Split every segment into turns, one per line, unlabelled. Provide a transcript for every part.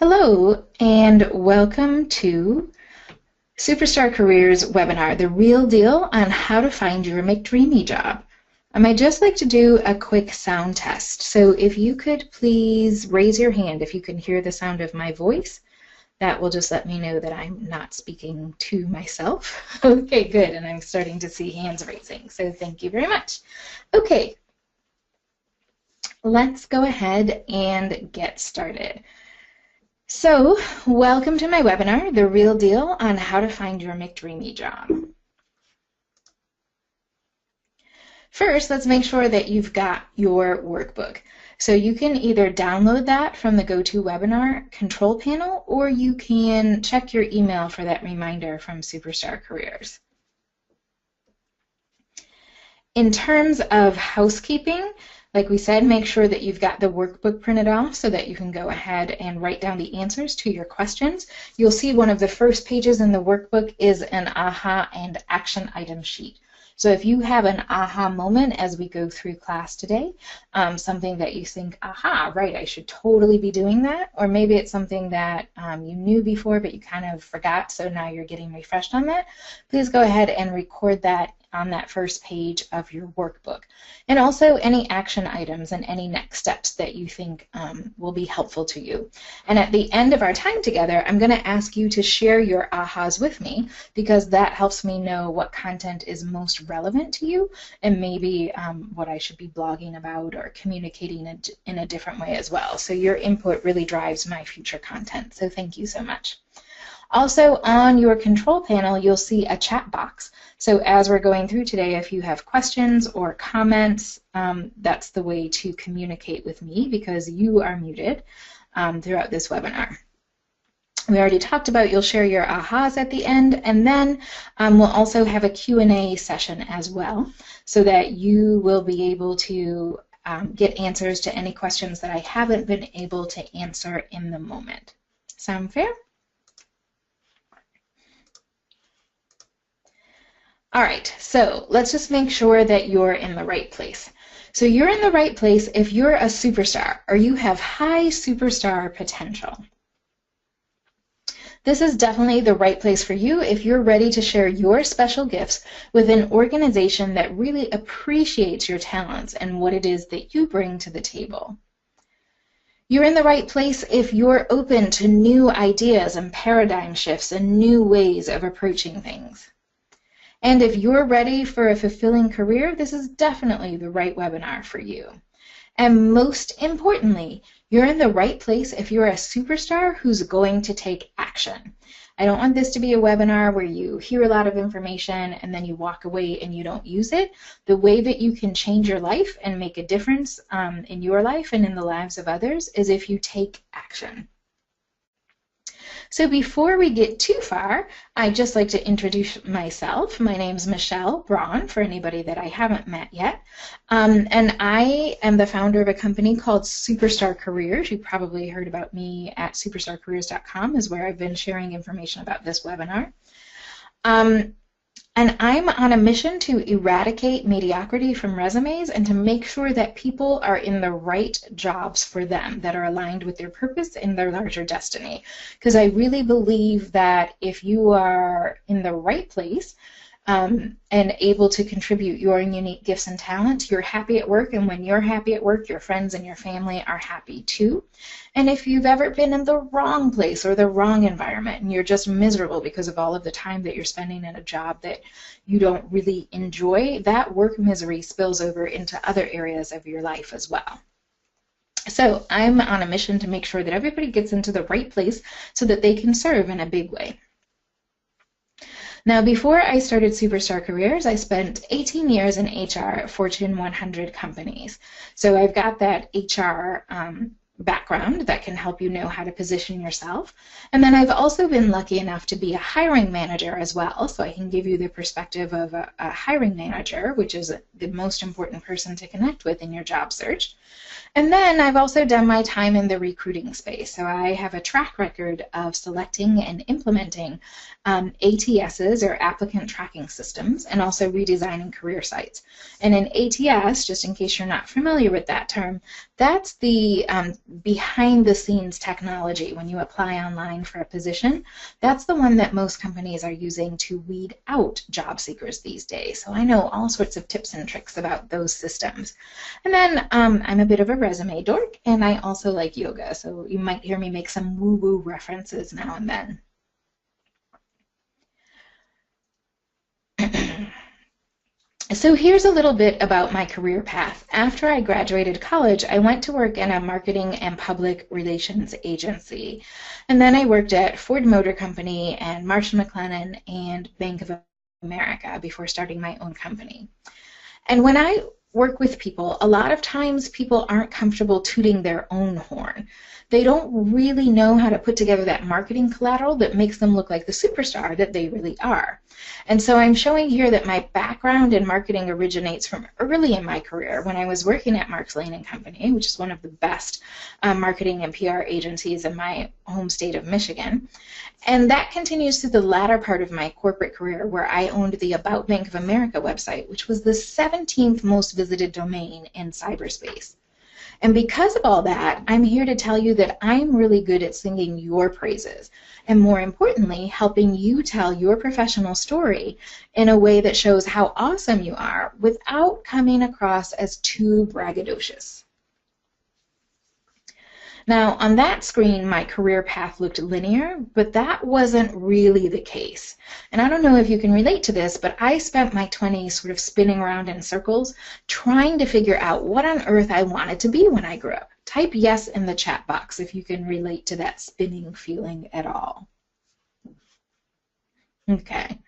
Hello and welcome to Superstar Careers webinar, The Real Deal on How to Find Your McDreamy Job. I'd just like to do a quick sound test. So if you could please raise your hand if you can hear the sound of my voice, that will just let me know that I'm not speaking to myself. Okay, good, and I'm starting to see hands raising, so thank you very much. Okay, let's go ahead and get started. So, welcome to my webinar, The Real Deal on How to Find Your McDreamy Job. First, let's make sure that you've got your workbook. So you can either download that from the GoToWebinar control panel, or you can check your email for that reminder from Superstar Careers. In terms of housekeeping, like we said, make sure that you've got the workbook printed off so that you can go ahead and write down the answers to your questions. You'll see one of the first pages in the workbook is an aha and action item sheet. So if you have an aha moment as we go through class today, something that you think, aha, right, I should totally be doing that, or maybe it's something that you knew before but you kind of forgot, so now you're getting refreshed on that, please go ahead and record that on that first page of your workbook. And also any action items and any next steps that you think will be helpful to you. And at the end of our time together, I'm going to ask you to share your ahas with me, because that helps me know what content is most relevant to you and maybe what I should be blogging about or communicating in a different way as well. So your input really drives my future content. So thank you so much. Also, on your control panel, you'll see a chat box. So as we're going through today, if you have questions or comments, that's the way to communicate with me, because you are muted throughout this webinar. We already talked about you'll share your ahas at the end, and then we'll also have a Q&A session as well, so that you will be able to get answers to any questions that I haven't been able to answer in the moment. Sound fair? All right, so let's just make sure that you're in the right place. So you're in the right place if you're a superstar or you have high superstar potential. This is definitely the right place for you if you're ready to share your special gifts with an organization that really appreciates your talents and what it is that you bring to the table. You're in the right place if you're open to new ideas and paradigm shifts and new ways of approaching things. And if you're ready for a fulfilling career, this is definitely the right webinar for you. And most importantly, you're in the right place if you're a superstar who's going to take action. I don't want this to be a webinar where you hear a lot of information and then you walk away and you don't use it. The way that you can change your life and make a difference in your life and in the lives of others is if you take action. So before we get too far, I'd just like to introduce myself. My name's Michelle Braun, for anybody that I haven't met yet. And I am the founder of a company called Superstar Careers. You probably heard about me at superstarcareers.com, is where I've been sharing information about this webinar. And I'm on a mission to eradicate mediocrity from resumes and to make sure that people are in the right jobs for them that are aligned with their purpose and their larger destiny. Because I really believe that if you are in the right place and able to contribute your unique gifts and talents, you're happy at work, and when you're happy at work, your friends and your family are happy too. And if you've ever been in the wrong place or the wrong environment and you're just miserable because of all of the time that you're spending in a job that you don't really enjoy, that work misery spills over into other areas of your life as well. So I'm on a mission to make sure that everybody gets into the right place so that they can serve in a big way. Now, before I started Superstar Careers, I spent 18 years in HR at Fortune 100 companies. So I've got that HR background that can help you know how to position yourself. And then I've also been lucky enough to be a hiring manager as well, so I can give you the perspective of a hiring manager, which is the most important person to connect with in your job search. And then I've also done my time in the recruiting space. So I have a track record of selecting and implementing ATSs, or applicant tracking systems, and also redesigning career sites. And an ATS, just in case you're not familiar with that term, that's the behind the scenes technology when you apply online for a position. That's the one that most companies are using to weed out job seekers these days. So I know all sorts of tips and tricks about those systems. And then I'm a bit of a resume dork, and I also like yoga. So you might hear me make some woo-woo references now and then. So here's a little bit about my career path. After I graduated college, I went to work in a marketing and public relations agency. And then I worked at Ford Motor Company and Marsh & McLennan and Bank of America before starting my own company. And when I work with people, a lot of times people aren't comfortable tooting their own horn. They don't really know how to put together that marketing collateral that makes them look like the superstar that they really are. And so I'm showing here that my background in marketing originates from early in my career when I was working at Marks Lane & Company, which is one of the best marketing and PR agencies in my home state of Michigan. And that continues through the latter part of my corporate career, where I owned the About Bank of America website, which was the 17th most visited domain in cyberspace. And because of all that, I'm here to tell you that I'm really good at singing your praises, and more importantly, helping you tell your professional story in a way that shows how awesome you are without coming across as too braggadocious. Now, on that screen, my career path looked linear, but that wasn't really the case. And I don't know if you can relate to this, but I spent my 20s sort of spinning around in circles, trying to figure out what on earth I wanted to be when I grew up. Type yes in the chat box if you can relate to that spinning feeling at all. Okay.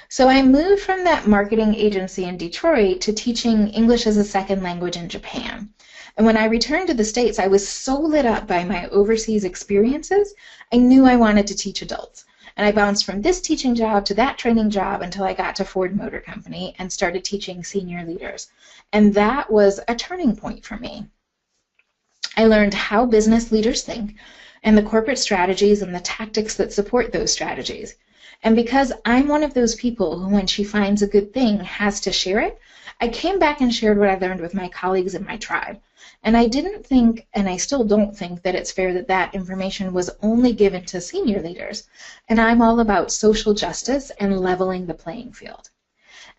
So I moved from that marketing agency in Detroit to teaching English as a second language in Japan. And when I returned to the States, I was so lit up by my overseas experiences, I knew I wanted to teach adults. And I bounced from this teaching job to that training job until I got to Ford Motor Company and started teaching senior leaders. And that was a turning point for me. I learned how business leaders think and the corporate strategies and the tactics that support those strategies. And because I'm one of those people who, when she finds a good thing, has to share it, I came back and shared what I learned with my colleagues in my tribe. And I didn't think, and I still don't think, that it's fair that that information was only given to senior leaders. And I'm all about social justice and leveling the playing field.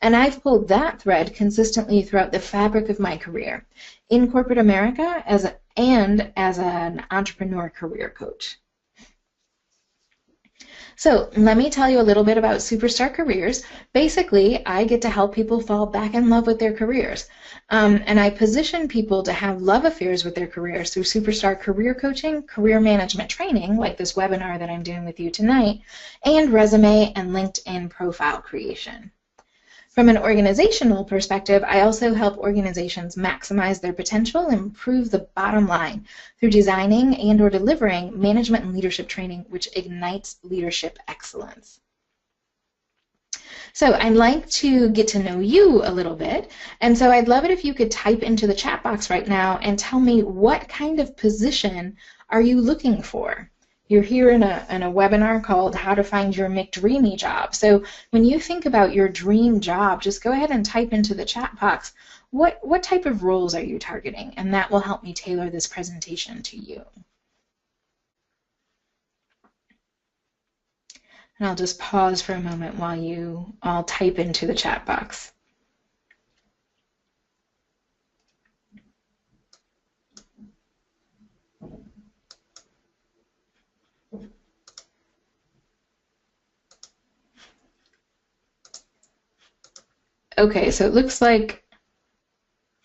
And I've pulled that thread consistently throughout the fabric of my career, in corporate America and as an entrepreneur career coach. So let me tell you a little bit about Superstar Careers. Basically, I get to help people fall back in love with their careers. And I position people to have love affairs with their careers through Superstar Career Coaching, career management training, like this webinar that I'm doing with you tonight, and resume and LinkedIn profile creation. From an organizational perspective, I also help organizations maximize their potential and improve the bottom line through designing and or delivering management and leadership training which ignites leadership excellence. So I'd like to get to know you a little bit, and so I'd love it if you could type into the chat box right now and tell me what kind of position are you looking for. You're here in a webinar called How to Find Your McDreamy Job. So when you think about your dream job, just go ahead and type into the chat box, what type of roles are you targeting? And that will help me tailor this presentation to you. And I'll just pause for a moment while you all type into the chat box. Okay, so it looks like,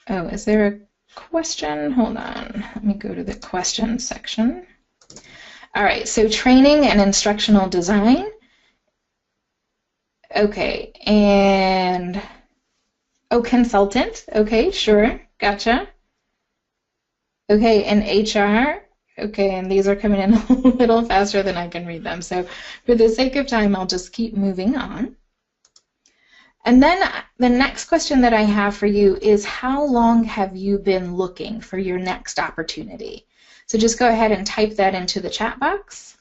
oh, is there a question? Hold on, let me go to the question section. All right, so training and instructional design. Okay, and, oh, consultant. Okay, sure, gotcha. Okay, and HR. Okay, and these are coming in a little faster than I can read them. So for the sake of time, I'll just keep moving on. And then the next question that I have for you is, how long have you been looking for your next opportunity? So just go ahead and type that into the chat box.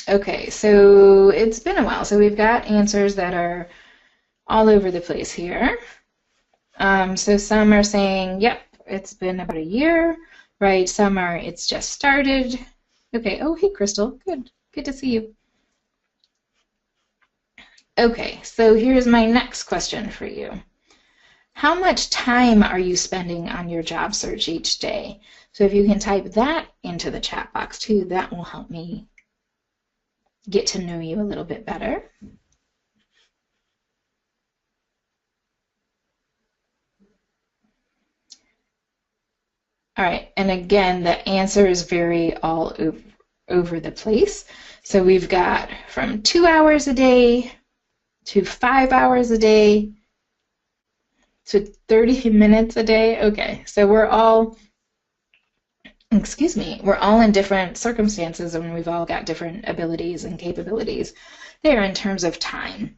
Okay, so it's been a while. So we've got answers that are all over the place here. So some are saying, yep, it's been about a year, right? Some are, it's just started. Okay, oh, hey, Crystal, good. Good to see you. Okay, so here's my next question for you. How much time are you spending on your job search each day? So if you can type that into the chat box too, that will help me get to know you a little bit better. All right, and again, the answers vary all over the place. So we've got from 2 hours a day to 5 hours a day to 30 minutes a day. Okay, so we're all, excuse me, we're all in different circumstances and we've all got different abilities and capabilities there in terms of time.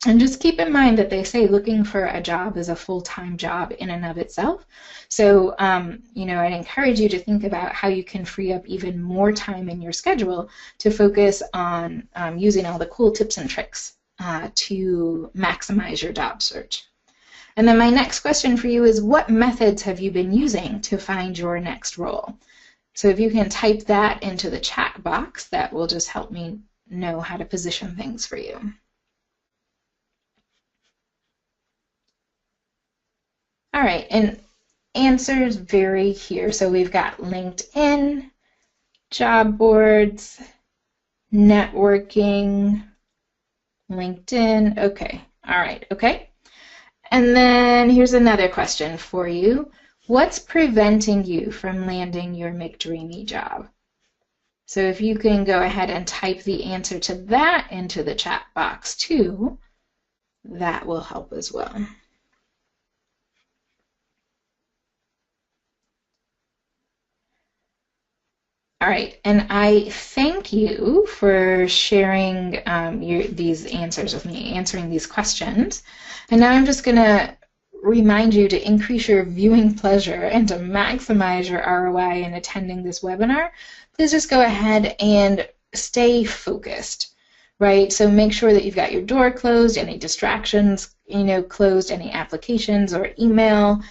And just keep in mind that they say looking for a job is a full-time job in and of itself. So, you know, I'd encourage you to think about how you can free up even more time in your schedule to focus on using all the cool tips and tricks to maximize your job search. And then my next question for you is, what methods have you been using to find your next role? So if you can type that into the chat box, that will just help me know how to position things for you. All right, and answers vary here. So we've got LinkedIn, job boards, networking, LinkedIn. Okay, all right, okay. And then here's another question for you. What's preventing you from landing your McDreamy job? So if you can go ahead and type the answer to that into the chat box too, that will help as well. All right, and I thank you for sharing these answers with me, answering these questions. And now I'm just going to remind you to increase your viewing pleasure and to maximize your ROI in attending this webinar. Please just go ahead and stay focused, right? So make sure that you've got your door closed, any distractions, you know, closed, any applications or email.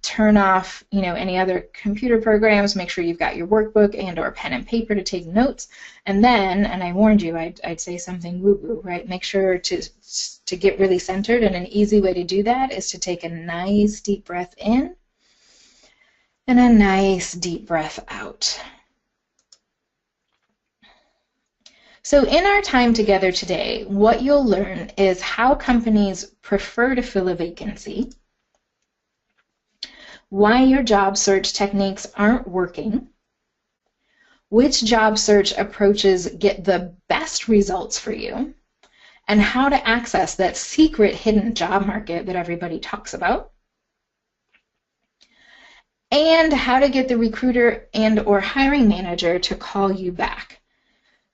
Turn off, you know, any other computer programs. Make sure you've got your workbook and or pen and paper to take notes. And then, and I warned you, I'd say something woo-woo, right? Make sure to get really centered, and an easy way to do that is to take a nice deep breath in and a nice deep breath out. So in our time together today, what you'll learn is how companies prefer to fill a vacancy, why your job search techniques aren't working, which job search approaches get the best results for you, and how to access that secret hidden job market that everybody talks about, and how to get the recruiter and or hiring manager to call you back.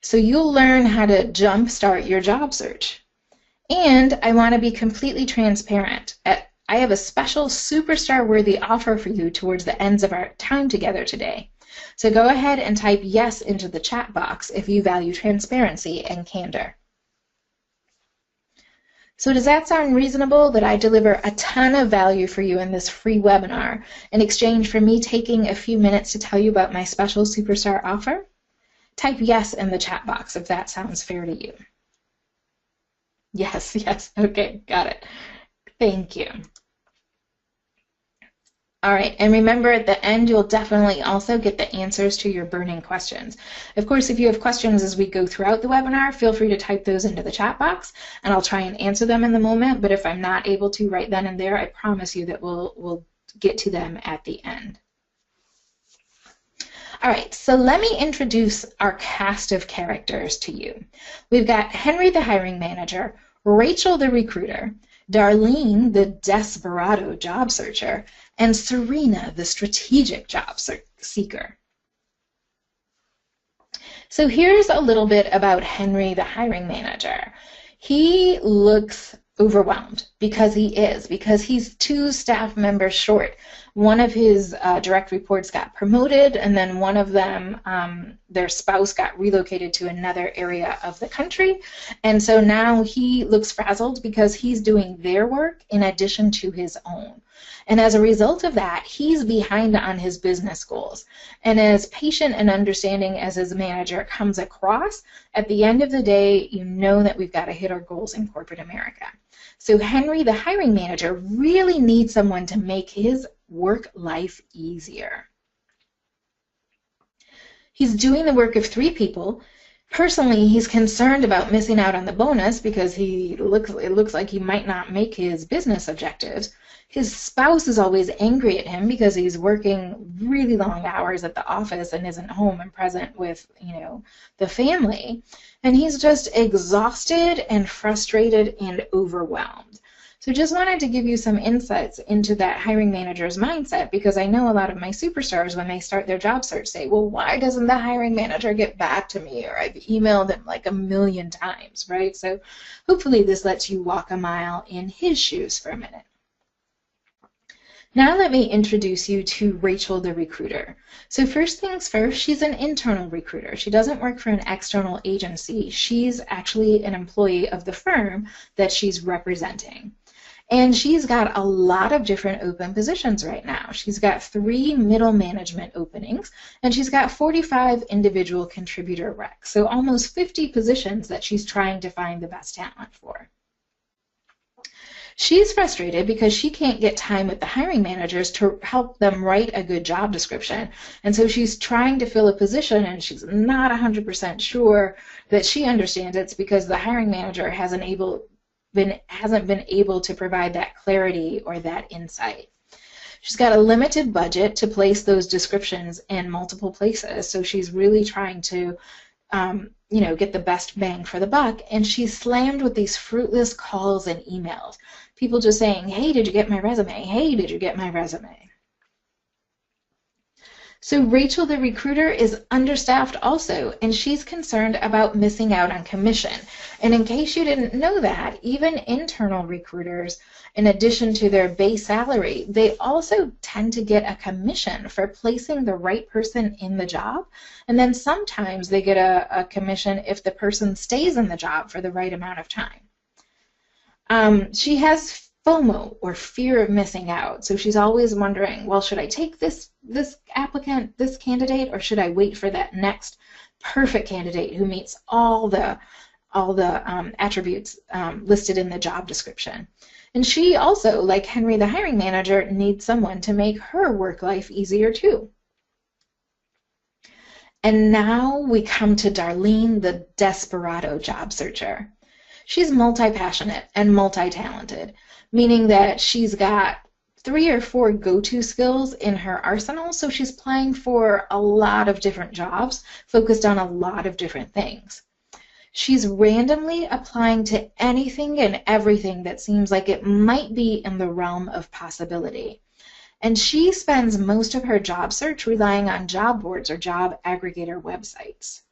So you'll learn how to jumpstart your job search. And I want to be completely transparent. I have a special superstar-worthy offer for you towards the ends of our time together today. So go ahead and type yes into the chat box if you value transparency and candor. So does that sound reasonable that I deliver a ton of value for you in this free webinar in exchange for me taking a few minutes to tell you about my special superstar offer? Type yes in the chat box if that sounds fair to you. Yes, yes, okay, got it. Thank you. All right, and remember at the end, you'll definitely also get the answers to your burning questions. Of course, if you have questions as we go throughout the webinar, feel free to type those into the chat box, and I'll try and answer them in the moment, but if I'm not able to right then and there, I promise you that we'll get to them at the end. All right, so let me introduce our cast of characters to you. We've got Henry, the hiring manager, Rachel, the recruiter, Darlene, the desperado job searcher, and Serena, the strategic job seeker. So here's a little bit about Henry, the hiring manager. He looks overwhelmed because he's 2 staff members short. One of his direct reports got promoted, and then one of them, their spouse, got relocated to another area of the country, and so now he looks frazzled because he's doing their work in addition to his own. And as a result of that, he's behind on his business goals. And as patient and understanding as his manager comes across, at the end of the day, you know that we've got to hit our goals in corporate America. So Henry, the hiring manager, really needs someone to make his work life easier. He's doing the work of 3 people. Personally, he's concerned about missing out on the bonus because it looks like he might not make his business objectives. His spouse is always angry at him because he's working really long hours at the office and isn't home and present with, the family. And he's just exhausted and frustrated and overwhelmed. So just wanted to give you some insights into that hiring manager's mindset, because I know a lot of my superstars, when they start their job search, say, well, why doesn't the hiring manager get back to me? Or I've emailed him like 1,000,000 times, right? So hopefully this lets you walk a mile in his shoes for a minute. Now let me introduce you to Rachel, the recruiter. So first things first, she's an internal recruiter. She doesn't work for an external agency. She's actually an employee of the firm that she's representing. And she's got a lot of different open positions right now. She's got 3 middle management openings, and she's got 45 individual contributor recs. So almost 50 positions that she's trying to find the best talent for. She's frustrated because she can't get time with the hiring managers to help them write a good job description. And so she's trying to fill a position, and she's not 100% sure that she understands it's because the hiring manager hasn't been able to provide that clarity or that insight. She's got a limited budget to place those descriptions in multiple places, so she's really trying to get the best bang for the buck, and she's slammed with these fruitless calls and emails. People just saying, hey, did you get my resume? Hey, did you get my resume? So Rachel, the recruiter, is understaffed also, and she's concerned about missing out on commission. And in case you didn't know that, even internal recruiters, in addition to their base salary, they also tend to get a commission for placing the right person in the job. And then sometimes they get a commission if the person stays in the job for the right amount of time. She has FOMO, or fear of missing out. So she's always wondering, well, should I take this applicant, this candidate, or should I wait for that next perfect candidate who meets all the attributes listed in the job description? And she also, like Henry, the hiring manager, needs someone to make her work life easier too. And now we come to Darlene, the desperado job searcher. She's multi-passionate and multi-talented, meaning that she's got 3 or 4 go-to skills in her arsenal, so she's applying for a lot of different jobs, focused on a lot of different things. She's randomly applying to anything and everything that seems like it might be in the realm of possibility. And she spends most of her job search relying on job boards or job aggregator websites.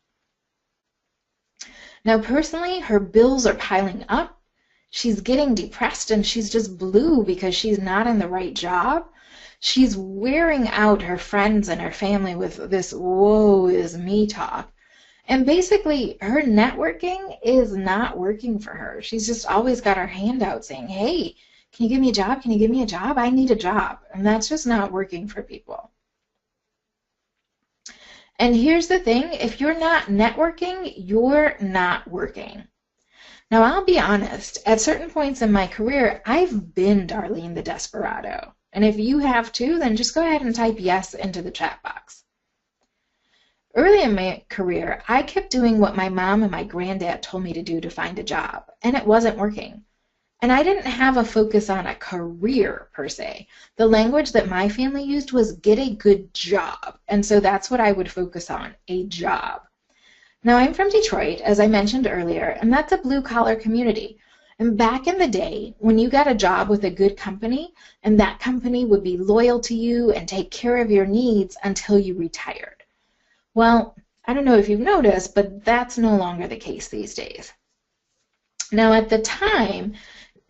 Now, personally, her bills are piling up. She's getting depressed, and she's just blue because she's not in the right job. She's wearing out her friends and her family with this woe is me talk. And basically, her networking is not working for her. She's just always got her hand out saying, hey, can you give me a job? Can you give me a job? I need a job. And that's just not working for people. And here's the thing, if you're not networking, you're not working. Now, I'll be honest, at certain points in my career, I've been Darlene the Desperado. And if you have too, then just go ahead and type yes into the chat box. Early in my career, I kept doing what my mom and my granddad told me to do to find a job, and it wasn't working. And I didn't have a focus on a career, per se. The language that my family used was get a good job. And so that's what I would focus on, a job. Now, I'm from Detroit, as I mentioned earlier, and that's a blue-collar community. And back in the day, when you got a job with a good company, and that company would be loyal to you and take care of your needs until you retired. Well, I don't know if you've noticed, but that's no longer the case these days. Now, at the time,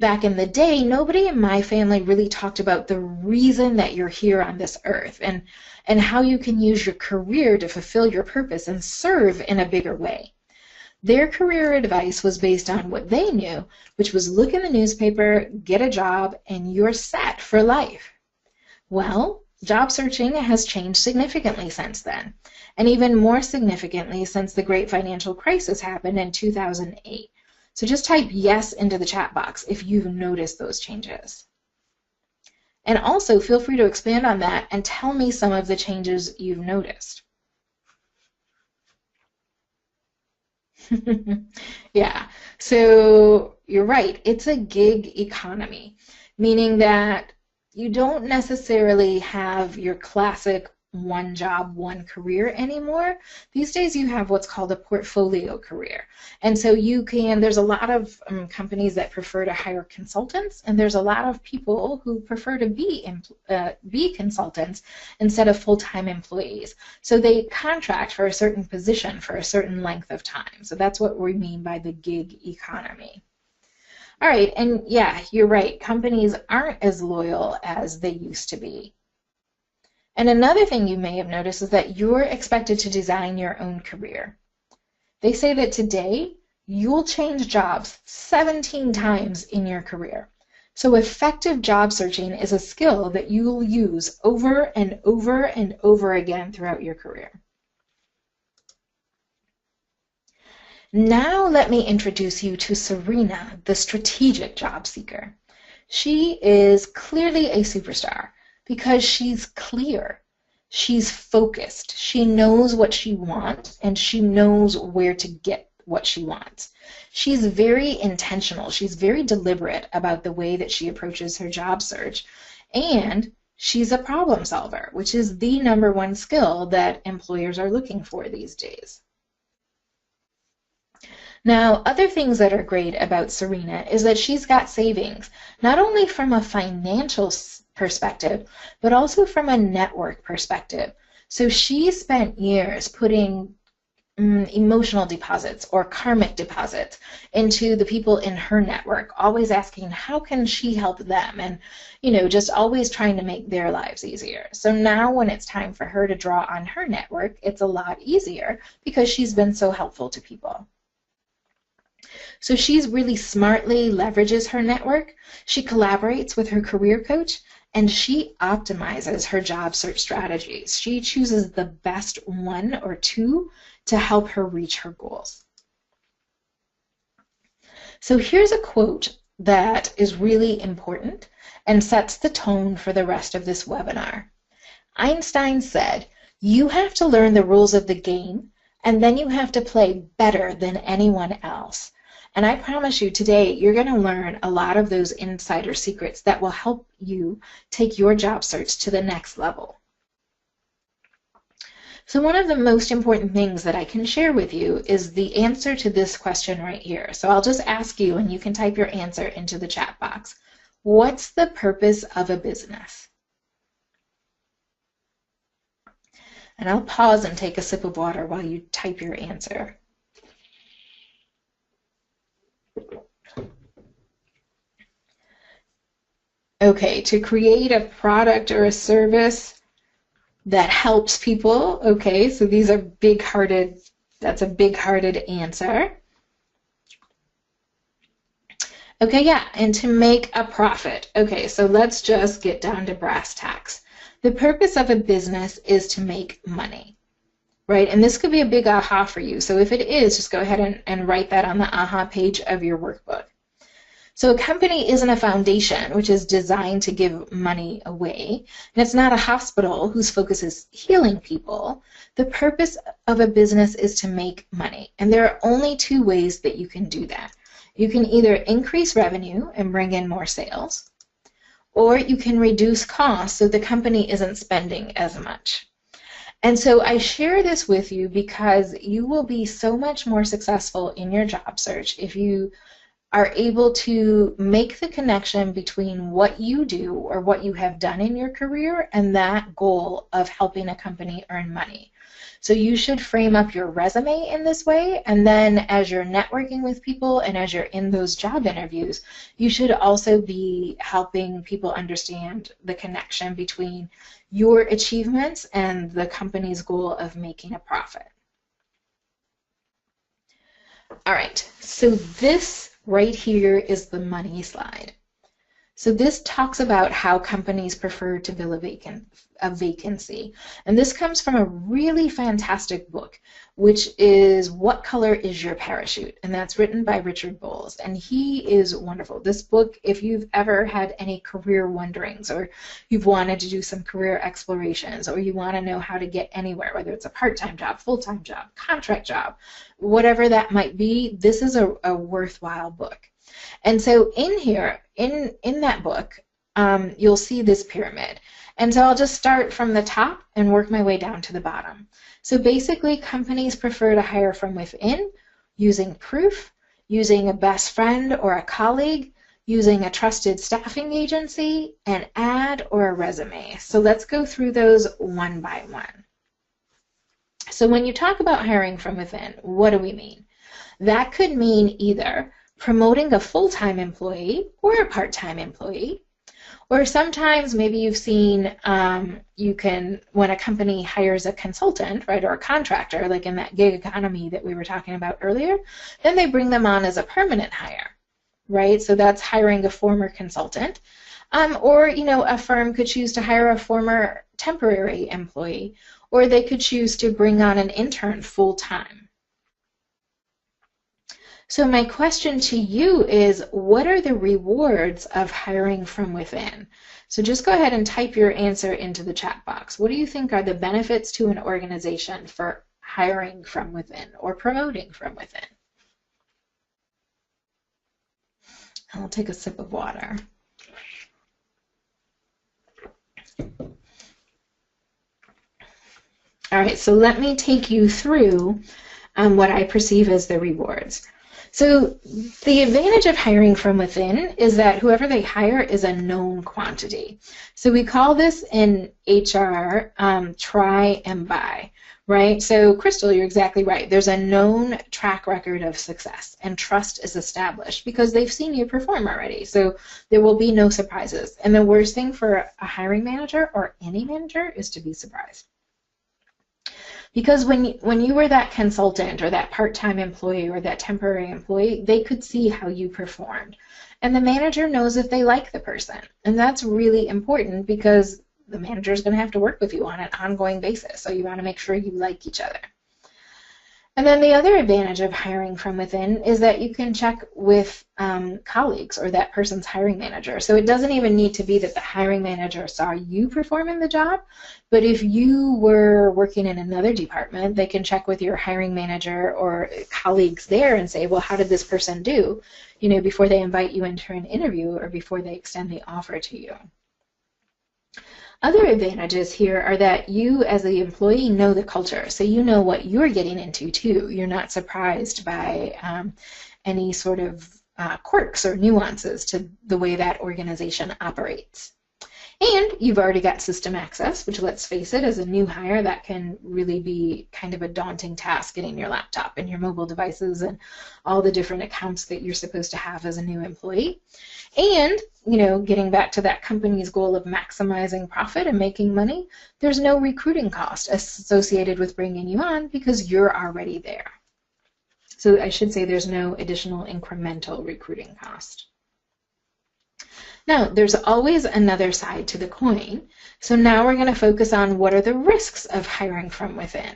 back in the day, nobody in my family really talked about the reason that you're here on this earth and how you can use your career to fulfill your purpose and serve in a bigger way. Their career advice was based on what they knew, which was look in the newspaper, get a job, and you're set for life. Well, job searching has changed significantly since then, and even more significantly since the great financial crisis happened in 2008. So just type yes into the chat box if you've noticed those changes. And also feel free to expand on that and tell me some of the changes you've noticed. Yeah, so you're right. It's a gig economy, meaning that you don't necessarily have your classic one job, one career anymore. These days you have what's called a portfolio career. And so there's a lot of companies that prefer to hire consultants, and there's a lot of people who prefer to be consultants instead of full-time employees. So they contract for a certain position for a certain length of time. So that's what we mean by the gig economy. All right, and yeah, you're right. Companies aren't as loyal as they used to be. And another thing you may have noticed is that you're expected to design your own career. They say that today you'll change jobs 17 times in your career. So effective job searching is a skill that you'll use over and over and over again throughout your career. Now let me introduce you to Serena, the strategic job seeker. She is clearly a superstar because she's clear, she's focused, she knows what she wants, and she knows where to get what she wants. She's very intentional, she's very deliberate about the way that she approaches her job search, and she's a problem solver, which is the #1 skill that employers are looking for these days. Now, other things that are great about Serena is that she's got savings, not only from a financial perspective, but also from a network perspective. So she spent years putting emotional deposits or karmic deposits into the people in her network, always asking how can she help them, and just always trying to make their lives easier. So now when it's time for her to draw on her network, it's a lot easier because she's been so helpful to people. So she's really smartly leverages her network, she collaborates with her career coach, and she optimizes her job search strategies. She chooses the best 1 or 2 to help her reach her goals. So here's a quote that is really important and sets the tone for the rest of this webinar. Einstein said, "You have to learn the rules of the game, and then you have to play better than anyone else." And I promise you today, you're going to learn a lot of those insider secrets that will help you take your job search to the next level. So one of the most important things that I can share with you is the answer to this question right here. So I'll just ask you, and you can type your answer into the chat box. What's the purpose of a business? And I'll pause and take a sip of water while you type your answer. Okay, to create a product or a service that helps people. Okay, so these are big-hearted, that's a big-hearted answer. Okay, yeah, and to make a profit. Okay, so let's just get down to brass tacks. The purpose of a business is to make money, right? And this could be a big aha for you. So if it is, just go ahead and write that on the aha page of your workbook. So a company isn't a foundation which is designed to give money away, and it's not a hospital whose focus is healing people. The purpose of a business is to make money, and there are only 2 ways that you can do that. You can either increase revenue and bring in more sales, or you can reduce costs so the company isn't spending as much. And so I share this with you because you will be so much more successful in your job search if you are able to make the connection between what you do or what you have done in your career and that goal of helping a company earn money. So you should frame up your resume in this way, and then as you're networking with people and as you're in those job interviews, you should also be helping people understand the connection between your achievements and the company's goal of making a profit. All right, so this right here is the money slide. So this talks about how companies prefer to fill a vacancy. And this comes from a really fantastic book, which is What Color is Your Parachute? And that's written by Richard Bowles. And he is wonderful. This book, if you've ever had any career wonderings, or you've wanted to do some career explorations, or you want to know how to get anywhere, whether it's a part-time job, full-time job, contract job, whatever that might be, this is a worthwhile book. And so in here, in that book, you'll see this pyramid. And so I'll just start from the top and work my way down to the bottom. So basically, companies prefer to hire from within, using proof, using a best friend or a colleague, using a trusted staffing agency, an ad, or a resume. So let's go through those one by one. So when you talk about hiring from within, what do we mean? That could mean either promoting a full-time employee or a part-time employee. Or sometimes maybe you've seen when a company hires a consultant, right, or a contractor, like in that gig economy that we were talking about earlier, then they bring them on as a permanent hire, right? So that's hiring a former consultant. Or, a firm could choose to hire a former temporary employee, or they could choose to bring on an intern full-time. So my question to you is, what are the rewards of hiring from within? So just go ahead and type your answer into the chat box. What do you think are the benefits to an organization for hiring from within or promoting from within? I'll take a sip of water. All right, so let me take you through what I perceive as the rewards. So the advantage of hiring from within is that whoever they hire is a known quantity. So we call this in HR try and buy, right? So Crystal, you're exactly right. There's a known track record of success, and trust is established because they've seen you perform already. So there will be no surprises. And the worst thing for a hiring manager or any manager is to be surprised. Because when you were that consultant or that part-time employee or that temporary employee, they could see how you performed. And the manager knows if they like the person. And that's really important because the manager is going to have to work with you on an ongoing basis. So you want to make sure you like each other. And then the other advantage of hiring from within is that you can check with colleagues or that person's hiring manager. So it doesn't even need to be that the hiring manager saw you performing the job, but if you were working in another department, they can check with your hiring manager or colleagues there and say, well, how did this person do, before they invite you into an interview or before they extend the offer to you. Other advantages here are that you as the employee know the culture, so you know what you're getting into too. You're not surprised by any sort of quirks or nuances to the way that organization operates. And you've already got system access, which, let's face it, as a new hire, that can really be kind of a daunting task, getting your laptop and your mobile devices and all the different accounts that you're supposed to have as a new employee. And, getting back to that company's goal of maximizing profit and making money, there's no recruiting cost associated with bringing you on because you're already there. So I should say there's no additional incremental recruiting cost. Now, there's always another side to the coin. So now we're going to focus on what are the risks of hiring from within,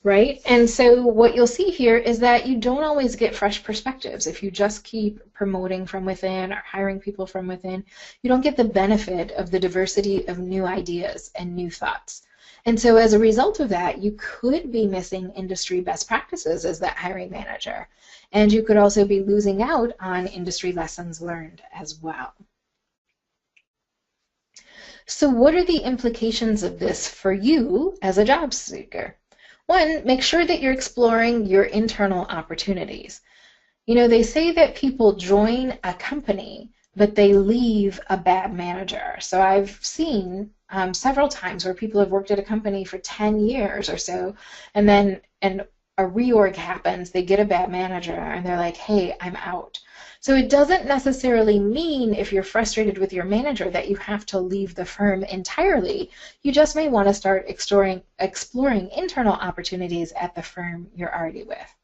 right? And so what you'll see here is that you don't always get fresh perspectives. If you just keep promoting from within or hiring people from within, you don't get the benefit of the diversity of new ideas and new thoughts. And so as a result of that, you could be missing industry best practices as that hiring manager. And you could also be losing out on industry lessons learned as well. So what are the implications of this for you as a job seeker? One, make sure that you're exploring your internal opportunities. They say that people join a company but they leave a bad manager. So I've seen several times where people have worked at a company for 10 years or so, and then a reorg happens, they get a bad manager, and they're like, hey, I'm out. So it doesn't necessarily mean if you're frustrated with your manager that you have to leave the firm entirely. You just may want to start exploring internal opportunities at the firm you're already with.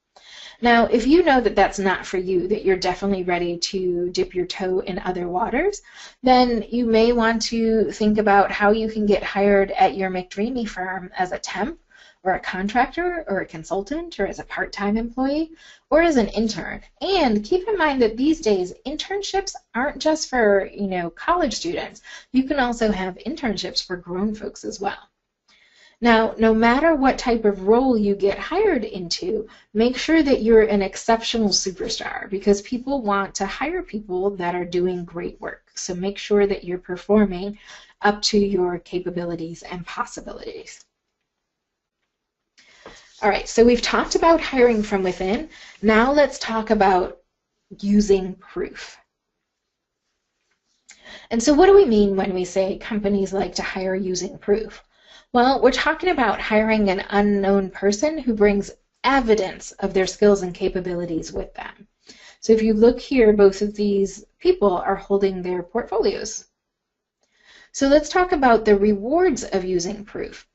Now, if you know that that's not for you, that you're definitely ready to dip your toe in other waters, then you may want to think about how you can get hired at your McDreamy firm as a temp, or a contractor, or a consultant, or as a part-time employee, or as an intern. And keep in mind that these days, internships aren't just for, college students. You can also have internships for grown folks as well. Now, no matter what type of role you get hired into, make sure that you're an exceptional superstar, because people want to hire people that are doing great work. So make sure that you're performing up to your capabilities and possibilities. All right, so we've talked about hiring from within. Now let's talk about using proof. And so what do we mean when we say companies like to hire using proof? Well, we're talking about hiring an unknown person who brings evidence of their skills and capabilities with them. So if you look here, both of these people are holding their portfolios. So let's talk about the rewards of using proof.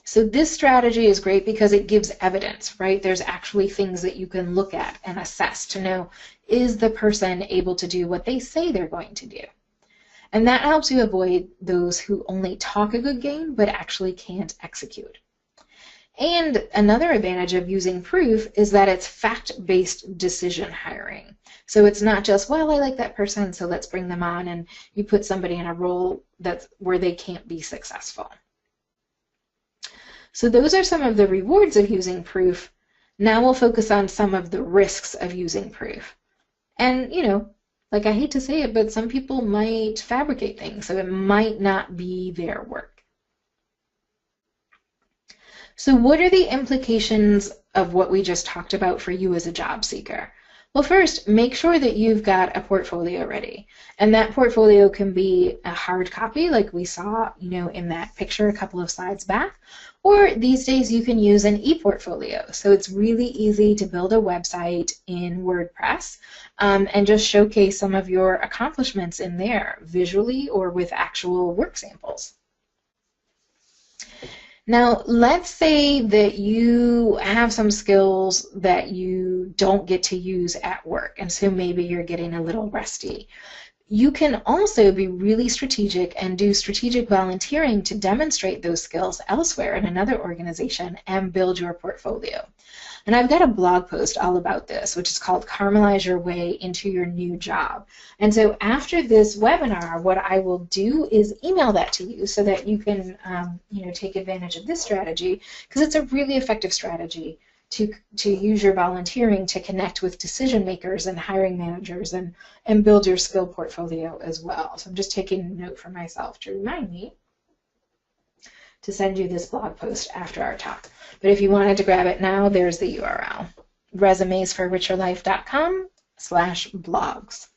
So this strategy is great because it gives evidence, right? There's actually things that you can look at and assess to know, is the person able to do what they say they're going to do? And that helps you avoid those who only talk a good game but actually can't execute. And another advantage of using proof is that it's fact-based decision hiring. So it's not just, well, I like that person, so let's bring them on, and you put somebody in a role where they can't be successful. So those are some of the rewards of using proof. Now we'll focus on some of the risks of using proof. And, like I hate to say it, but some people might fabricate things, so it might not be their work. So what are the implications of what we just talked about for you as a job seeker? Well, first, make sure that you've got a portfolio ready. And that portfolio can be a hard copy like we saw, in that picture a couple of slides back. Or these days you can use an e-portfolio. So it's really easy to build a website in WordPress and just showcase some of your accomplishments in there, visually or with actual work samples. Now, let's say that you have some skills that you don't get to use at work, and so maybe you're getting a little rusty. You can also be really strategic and do strategic volunteering to demonstrate those skills elsewhere in another organization and build your portfolio. And I've got a blog post all about this, which is called Caramelize Your Way into Your New Job. And so after this webinar, what I will do is email that to you so that you can take advantage of this strategy, because it's a really effective strategy to use your volunteering to connect with decision makers and hiring managers and build your skill portfolio as well. So I'm just taking a note for myself to remind me to send you this blog post after our talk. But if you wanted to grab it now, there's the URL, resumesforricherlife.com/blogs.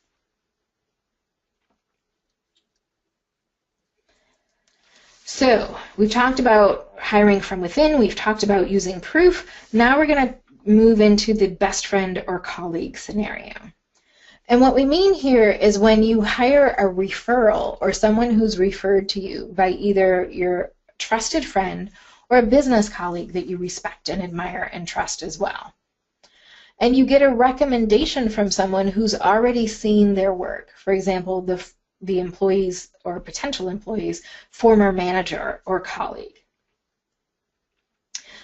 So we've talked about hiring from within, we've talked about using proof. Now we're going to move into the best friend or colleague scenario. And what we mean here is when you hire a referral or someone who's referred to you by either your trusted friend or a business colleague that you respect and admire and trust as well. And you get a recommendation from someone who's already seen their work. For example, the employee's or potential employee's former manager or colleague.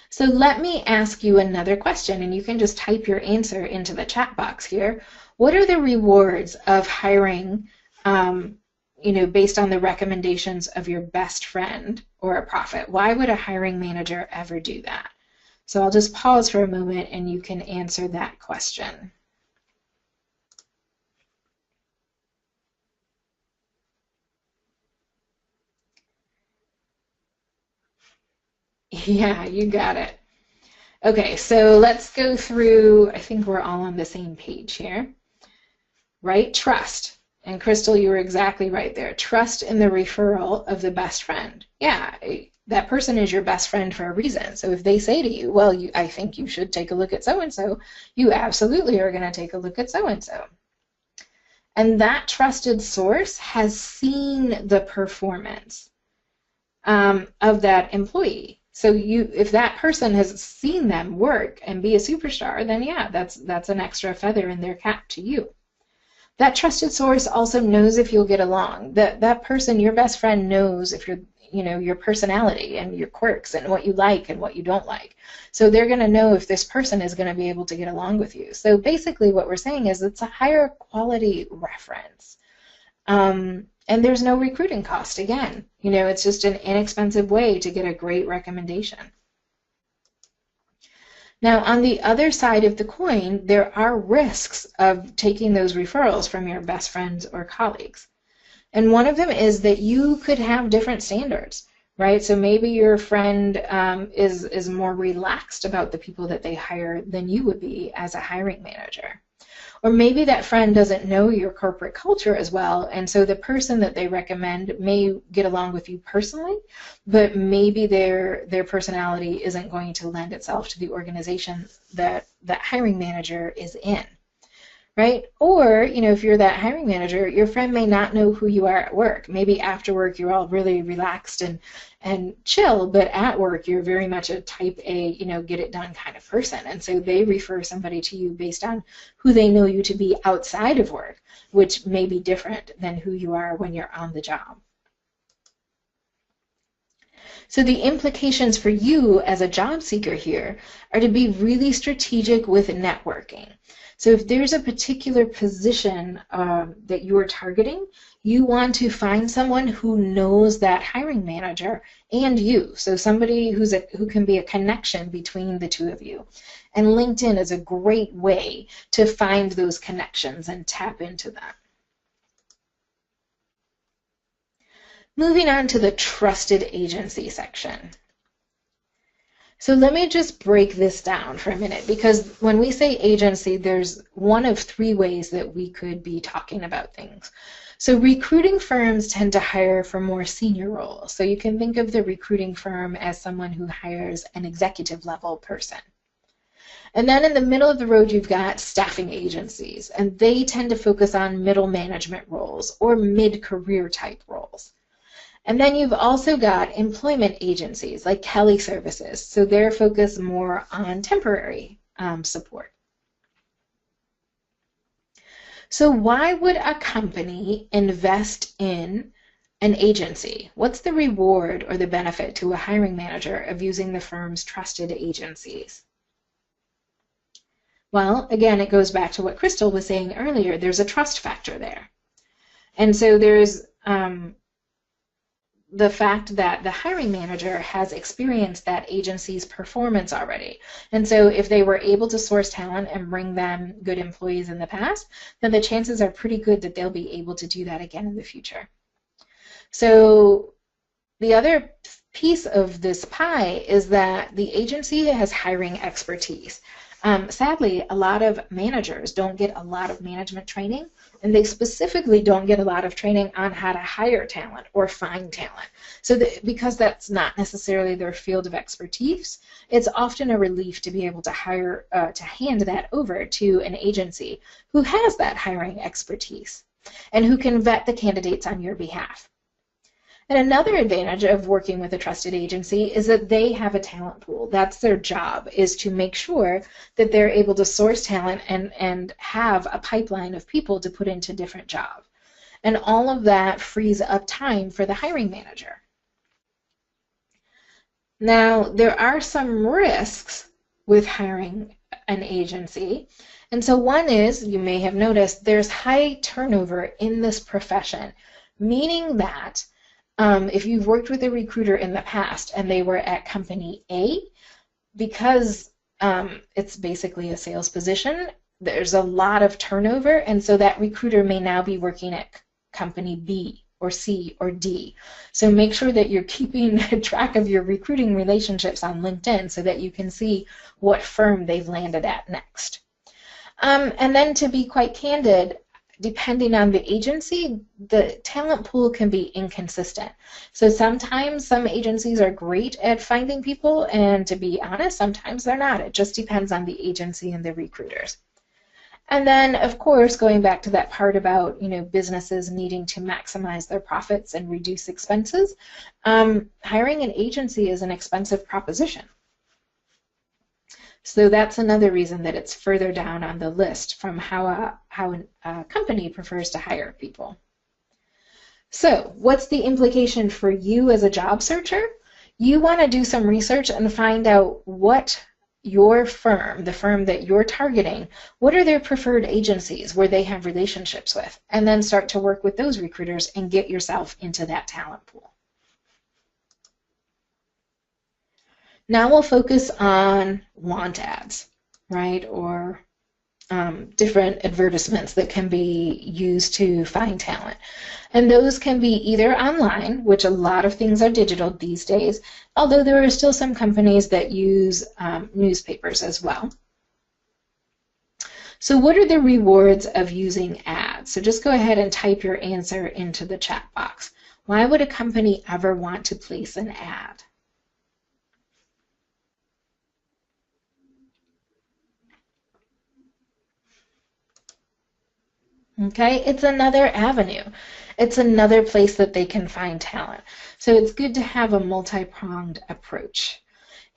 So let me ask you another question, and you can just type your answer into the chat box here. What are the rewards of hiring based on the recommendations of your best friend or a prophet? Why would a hiring manager ever do that? So I'll just pause for a moment and you can answer that question. Yeah, you got it. Okay, so let's go through, I think we're all on the same page here. Right? Trust. And Crystal, you were exactly right there. Trust in the referral of the best friend. Yeah, that person is your best friend for a reason. So if they say to you, well, I think you should take a look at so-and-so, you absolutely are going to take a look at so-and-so. And that trusted source has seen the performance of that employee. So if that person has seen them work and be a superstar, then yeah, that's an extra feather in their cap to you. That trusted source also knows if you'll get along. That person, your best friend, knows if your personality and your quirks and what you like and what you don't like. So they're going to know if this person is going to be able to get along with you. So basically what we're saying is it's a higher quality reference. And there's no recruiting cost, again. It's just an inexpensive way to get a great recommendation. Now, on the other side of the coin, there are risks of taking those referrals from your best friends or colleagues. And one of them is that you could have different standards, right? So maybe your friend is more relaxed about the people that they hire than you would be as a hiring manager. Or maybe that friend doesn't know your corporate culture as well, and so the person that they recommend may get along with you personally, but maybe their personality isn't going to lend itself to the organization that that hiring manager is in, right? Or, if you're that hiring manager, your friend may not know who you are at work. Maybe after work you're all really relaxed and chill, but at work you're very much a type A, get it done kind of person. And so they refer somebody to you based on who they know you to be outside of work, which may be different than who you are when you're on the job. So the implications for you as a job seeker here are to be really strategic with networking. So if there's a particular position that you are targeting, you want to find someone who knows that hiring manager and you. So somebody who can be a connection between the two of you. And LinkedIn is a great way to find those connections and tap into them. Moving on to the trusted agency section. So let me just break this down for a minute, because when we say agency, there's one of three ways that we could be talking about things. So recruiting firms tend to hire for more senior roles. So you can think of the recruiting firm as someone who hires an executive level person. And then in the middle of the road, you've got staffing agencies, and they tend to focus on middle management roles or mid-career type roles. And then you've also got employment agencies like Kelly Services, so they're focused more on temporary support. So why would a company invest in an agency? What's the reward or the benefit to a hiring manager of using the firm's trusted agencies? Well, again, it goes back to what Crystal was saying earlier. There's a trust factor there. And so there's the fact that the hiring manager has experienced that agency's performance already. And so if they were able to source talent and bring them good employees in the past, then the chances are pretty good that they'll be able to do that again in the future. So the other piece of this pie is that the agency has hiring expertise. Sadly, a lot of managers don't get a lot of management training, and they specifically don't get a lot of training on how to hire talent or find talent. So because that's not necessarily their field of expertise, it's often a relief to be able to hand that over to an agency who has that hiring expertise and who can vet the candidates on your behalf. And another advantage of working with a trusted agency is that they have a talent pool. That's their job, is to make sure that they're able to source talent and have a pipeline of people to put into different jobs. And all of that frees up time for the hiring manager. Now, there are some risks with hiring an agency. And so one is, you may have noticed, there's high turnover in this profession, meaning that if you've worked with a recruiter in the past and they were at company A, because it's basically a sales position, there's a lot of turnover, and so that recruiter may now be working at company B or C or D. So make sure that you're keeping track of your recruiting relationships on LinkedIn so that you can see what firm they've landed at next. And then to be quite candid, depending on the agency, the talent pool can be inconsistent. So sometimes some agencies are great at finding people, and to be honest, sometimes they're not. It just depends on the agency and the recruiters. And then, of course, going back to that part about, businesses needing to maximize their profits and reduce expenses, hiring an agency is an expensive proposition. So that's another reason that it's further down on the list from how a company prefers to hire people. So what's the implication for you as a job searcher? You want to do some research and find out what your firm, the firm that you're targeting, what are their preferred agencies where they have relationships with, and then start to work with those recruiters and get yourself into that talent pool. Now we'll focus on want ads, right, or different advertisements that can be used to find talent. And those can be either online, which a lot of things are digital these days, although there are still some companies that use newspapers as well. So what are the rewards of using ads? So just go ahead and type your answer into the chat box. Why would a company ever want to place an ad? Okay, it's another avenue. It's another place that they can find talent. So it's good to have a multi-pronged approach.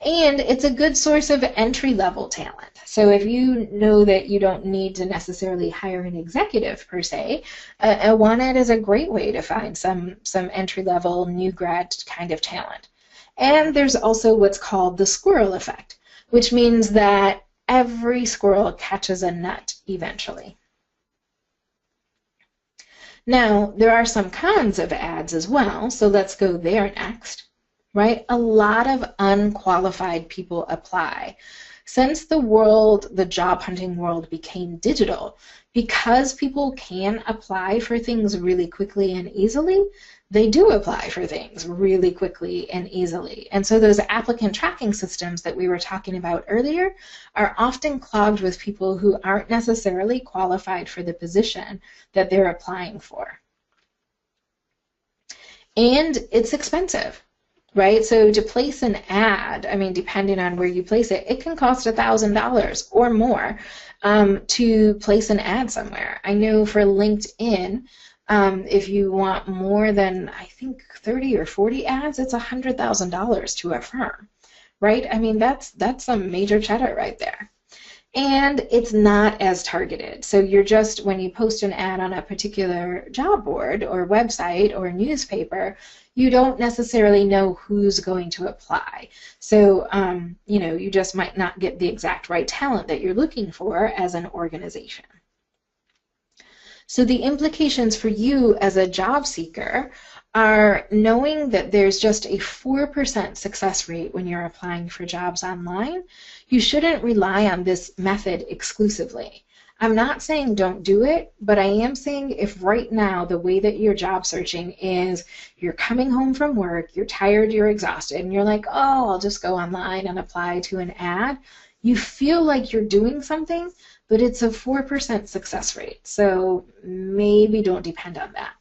And it's a good source of entry-level talent. So if you know that you don't need to necessarily hire an executive per se, a one ad is a great way to find some entry-level new grad kind of talent. And there's also what's called the squirrel effect, which means that every squirrel catches a nut eventually. Now, there are some cons of ads as well, so let's go there next, right? A lot of unqualified people apply. Since the job hunting world became digital, because people can apply for things really quickly and easily, they do apply for things really quickly and easily. And so those applicant tracking systems that we were talking about earlier are often clogged with people who aren't necessarily qualified for the position that they're applying for. And it's expensive, right? So to place an ad, I mean, depending on where you place it, it can cost $1,000 or more to place an ad somewhere. I know for LinkedIn, if you want more than, I think, 30 or 40 ads, it's $100,000 to a firm, right? I mean, that's some major cheddar right there. And it's not as targeted. So you're just, when you post an ad on a particular job board or website or newspaper, you don't necessarily know who's going to apply. So, you just might not get the exact right talent that you're looking for as an organization. So the implications for you as a job seeker are knowing that there's just a 4% success rate when you're applying for jobs online. You shouldn't rely on this method exclusively. I'm not saying don't do it, but I am saying if right now the way that you're job searching is you're coming home from work, you're tired, you're exhausted, and you're like, oh, I'll just go online and apply to an ad, you feel like you're doing something, but it's a 4% success rate. So maybe don't depend on that.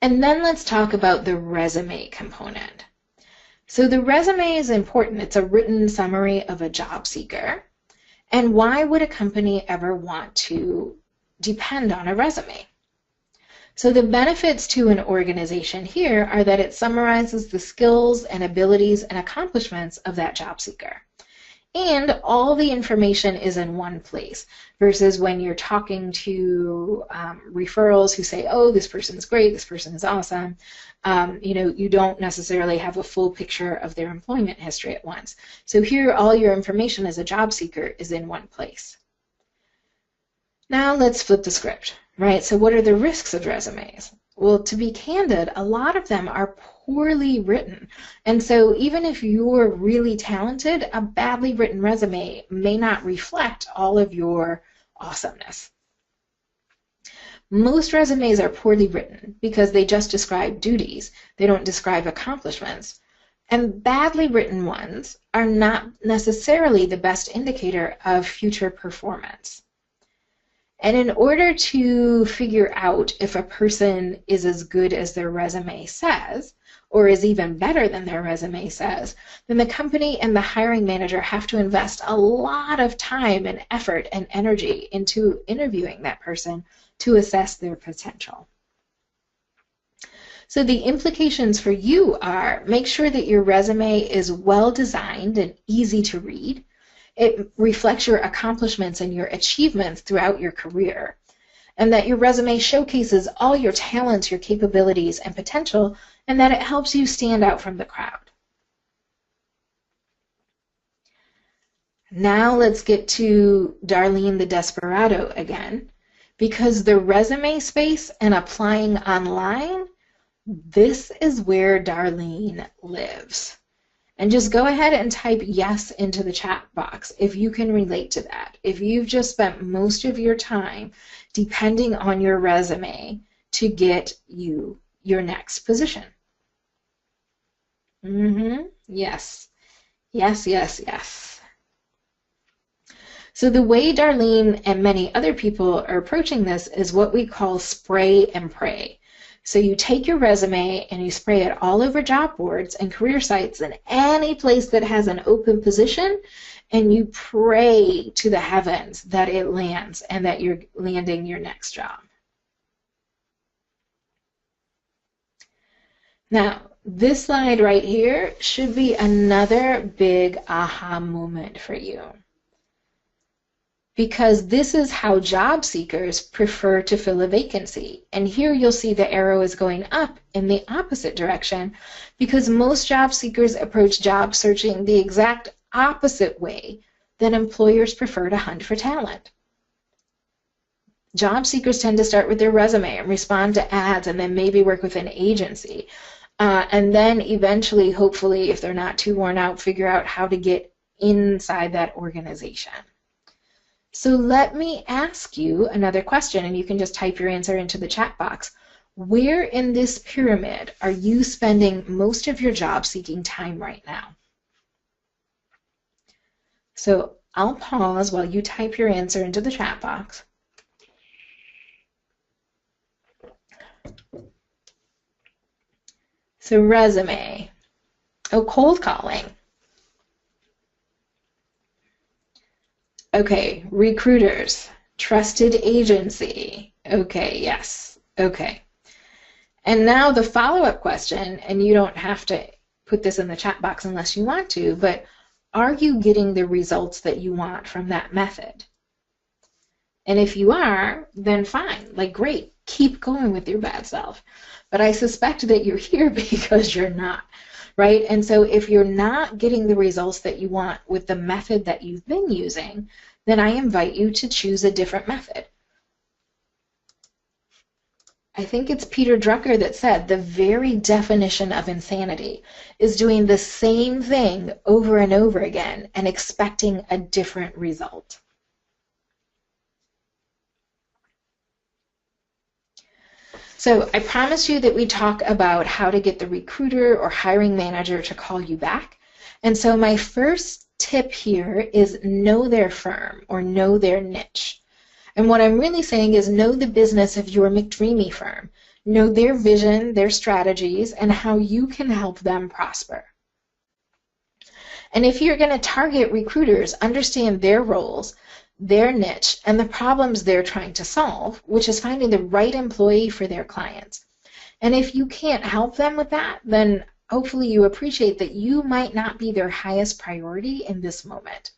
And then let's talk about the resume component. So the resume is important. It's a written summary of a job seeker. And why would a company ever want to depend on a resume? So the benefits to an organization here are that it summarizes the skills and abilities and accomplishments of that job seeker. And all the information is in one place versus when you're talking to referrals who say, oh, this person's great, this person is awesome. You don't necessarily have a full picture of their employment history at once. So here, all your information as a job seeker is in one place. Now let's flip the script, right? So what are the risks of resumes? Well, to be candid, a lot of them are poorly written. And so even if you're really talented, a badly written resume may not reflect all of your awesomeness. Most resumes are poorly written because they just describe duties. They don't describe accomplishments. And badly written ones are not necessarily the best indicator of future performance. And in order to figure out if a person is as good as their resume says, or is even better than their resume says, then the company and the hiring manager have to invest a lot of time and effort and energy into interviewing that person to assess their potential. So the implications for you are, make sure that your resume is well designed and easy to read. It reflects your accomplishments and your achievements throughout your career, and that your resume showcases all your talents, your capabilities, and potential, and that it helps you stand out from the crowd. Now let's get to Darlene the Desperado again, because the resume space and applying online, this is where Darlene lives. And just go ahead and type yes into the chat box if you can relate to that. If you've just spent most of your time depending on your resume to get you your next position. Yes. Yes, yes, yes. So the way Darlene and many other people are approaching this is what we call spray and pray. So you take your resume and you spray it all over job boards and career sites and any place that has an open position, and you pray to the heavens that it lands and that you're landing your next job. Now, this slide right here should be another big aha moment for you, because this is how job seekers prefer to fill a vacancy. And here you'll see the arrow is going up in the opposite direction, because most job seekers approach job searching the exact opposite way that employers prefer to hunt for talent. Job seekers tend to start with their resume and respond to ads and then maybe work with an agency. And then eventually, hopefully, if they're not too worn out, figure out how to get inside that organization. So let me ask you another question, and you can just type your answer into the chat box. Where in this pyramid are you spending most of your job seeking time right now? So I'll pause while you type your answer into the chat box. So resume. Oh, cold calling. Okay, recruiters, trusted agency. Okay, yes, okay. And now the follow-up question, and you don't have to put this in the chat box unless you want to, but are you getting the results that you want from that method? And if you are, then fine, like great, keep going with your bad self. But I suspect that you're here because you're not, right? And so if you're not getting the results that you want with the method that you've been using, then I invite you to choose a different method. I think it's Peter Drucker that said the very definition of insanity is doing the same thing over and over again and expecting a different result. So I promised you that we talk about how to get the recruiter or hiring manager to call you back. And so my first tip here is know their firm or know their niche. And what I'm really saying is know the business of your McDreamy firm. Know their vision, their strategies, and how you can help them prosper. And if you're going to target recruiters, understand their roles, their niche, and the problems they're trying to solve, which is finding the right employee for their clients. And if you can't help them with that, then hopefully you appreciate that you might not be their highest priority in this moment.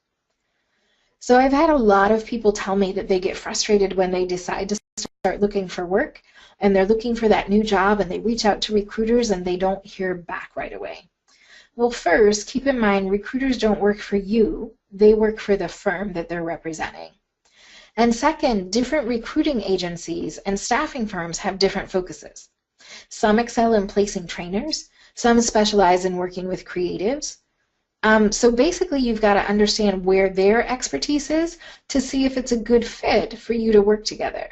So I've had a lot of people tell me that they get frustrated when they decide to start looking for work, and they're looking for that new job, and they reach out to recruiters and they don't hear back right away. Well, first, keep in mind recruiters don't work for you. They work for the firm that they're representing. And second, different recruiting agencies and staffing firms have different focuses. Some excel in placing trainers. Some specialize in working with creatives. So basically, you've got to understand where their expertise is to see if it's a good fit for you to work together.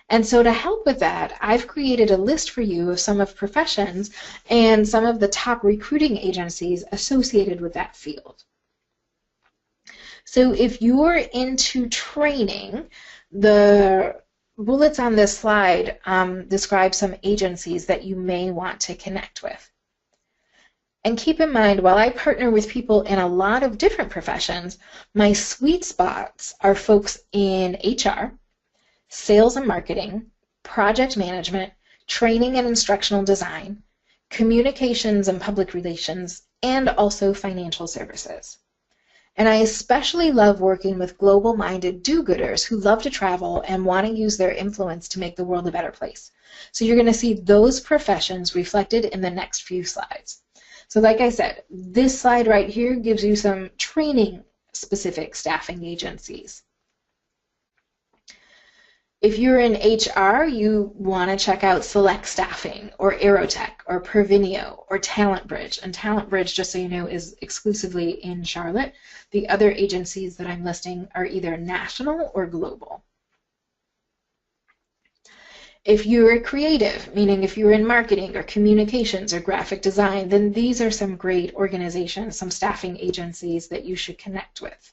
And so to help with that, I've created a list for you of some of professions and some of the top recruiting agencies associated with that field. So if you're into training, The bullets on this slide describe some agencies that you may want to connect with. And keep in mind, while I partner with people in a lot of different professions, my sweet spots are folks in HR, sales and marketing, project management, training and instructional design, communications and public relations, and also financial services. And I especially love working with global-minded do-gooders who love to travel and want to use their influence to make the world a better place. So you're going to see those professions reflected in the next few slides. So like I said, this slide right here gives you some training-specific staffing agencies. If you're in HR, you want to check out Select Staffing or Aerotech or Pervinio or TalentBridge. And TalentBridge, just so you know, is exclusively in Charlotte. The other agencies that I'm listing are either national or global. If you're a creative, meaning if you're in marketing or communications or graphic design, then these are some great organizations, some staffing agencies that you should connect with.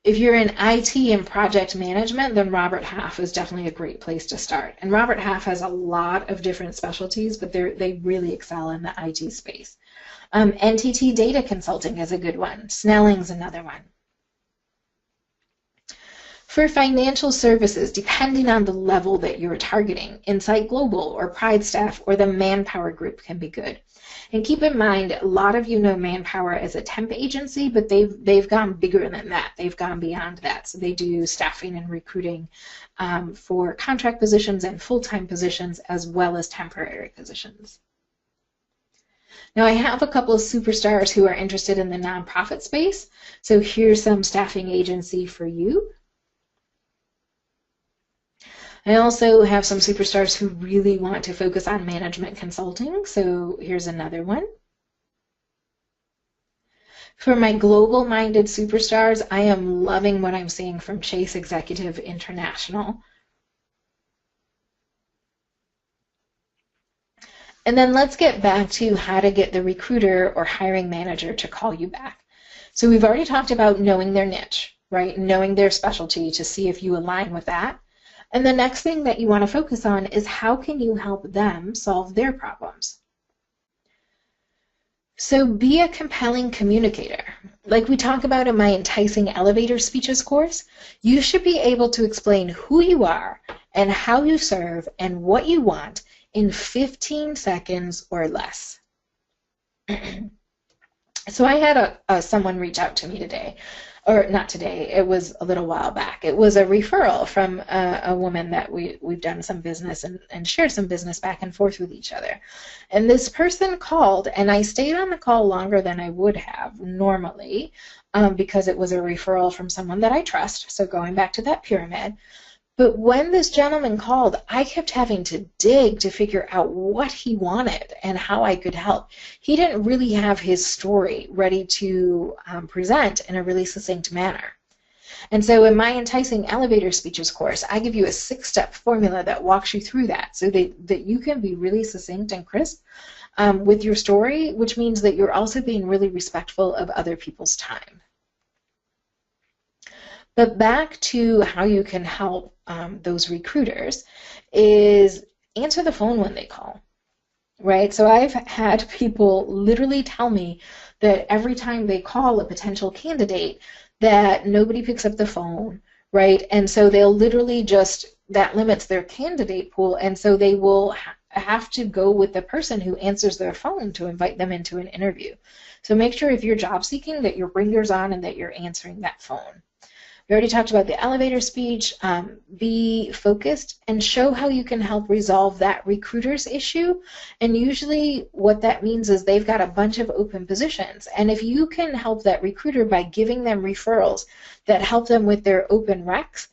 If you're in IT and project management, then Robert Half is definitely a great place to start. And Robert Half has a lot of different specialties, but they really excel in the IT space. NTT Data Consulting is a good one. Snelling's another one. For financial services, depending on the level that you're targeting, Insight Global or Pride Staff or the Manpower Group can be good. And keep in mind, a lot of you know Manpower as a temp agency, but they've gone bigger than that. They've gone beyond that. So they do staffing and recruiting for contract positions and full-time positions as well as temporary positions. Now I have a couple of superstars who are interested in the nonprofit space. So here's some staffing agency for you. I also have some superstars who really want to focus on management consulting, so here's another one. For my global-minded superstars, I am loving what I'm seeing from Chase Executive International. And then let's get back to how to get the recruiter or hiring manager to call you back. So we've already talked about knowing their niche, right? Knowing their specialty to see if you align with that. And the next thing that you want to focus on is how can you help them solve their problems? So be a compelling communicator. Like we talk about in my Enticing Elevator Speeches course, you should be able to explain who you are and how you serve and what you want in 15 seconds or less. So I had someone reach out to me today. Or not today, it was a little while back. It was a referral from a woman that we've done some business and shared some business back and forth with each other. And this person called, and I stayed on the call longer than I would have normally because it was a referral from someone that I trust, so going back to that pyramid. But when this gentleman called, I kept having to dig to figure out what he wanted and how I could help. He didn't really have his story ready to present in a really succinct manner. And so in my Enticing Elevator Speeches course, I give you a 6-step formula that walks you through that so that you can be really succinct and crisp with your story, which means that you're also being really respectful of other people's time. But back to how you can help those recruiters is answer the phone when they call, right? So I've had people literally tell me that every time they call a potential candidate that nobody picks up the phone, right? And so they'll literally that limits their candidate pool, and so they will have to go with the person who answers their phone to invite them into an interview. So make sure if you're job seeking that your ringer's on and that you're answering that phone. We already talked about the elevator speech. Be focused and show how you can help resolve that recruiter's issue. And usually what that means is they've got a bunch of open positions. And if you can help that recruiter by giving them referrals that help them with their open recs,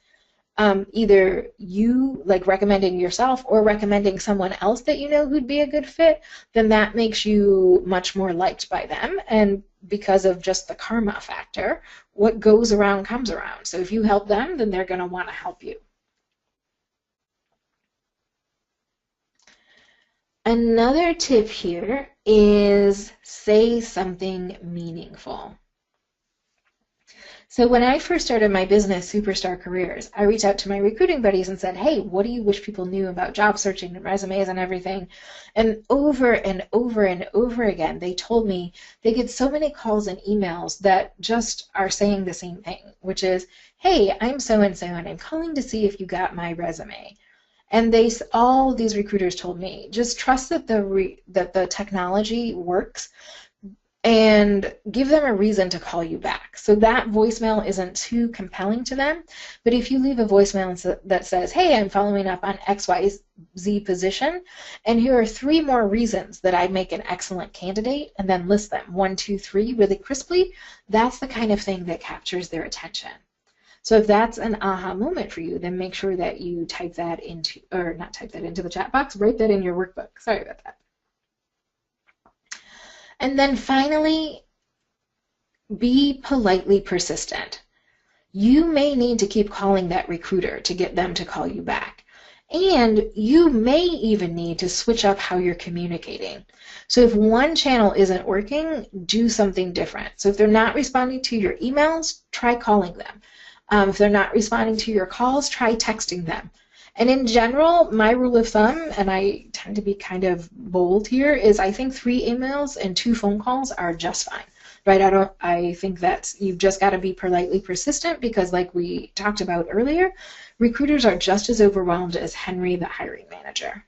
either you, like recommending yourself or recommending someone else that you know who'd be a good fit, then that makes you much more liked by them. And because of just the karma factor, what goes around comes around. So if you help them, then they're going to want to help you. Another tip here is say something meaningful. So when I first started my business, Superstar Careers, I reached out to my recruiting buddies and said, hey, what do you wish people knew about job searching and resumes and everything? And over and over and over again, they told me they get so many calls and emails that just are saying the same thing, which is, hey, I'm so-and-so and I'm calling to see if you got my resume. And all these recruiters told me, just trust that the technology works and give them a reason to call you back. So that voicemail isn't too compelling to them, but if you leave a voicemail that says, hey, I'm following up on XYZ position, and here are 3 more reasons that I make an excellent candidate, and then list them, 1, 2, 3, really crisply, that's the kind of thing that captures their attention. So if that's an aha moment for you, then make sure that you type that into, or not type that into the chat box, write that in your workbook. Sorry about that. And then finally, be politely persistent. You may need to keep calling that recruiter to get them to call you back. And you may even need to switch up how you're communicating. So if one channel isn't working, do something different. So if they're not responding to your emails, try calling them. If they're not responding to your calls, try texting them. And in general, my rule of thumb, and I tend to be kind of bold here, is I think 3 emails and 2 phone calls are just fine, right? I think that you've just got to be politely persistent because, like we talked about earlier, recruiters are just as overwhelmed as Henry, the hiring manager.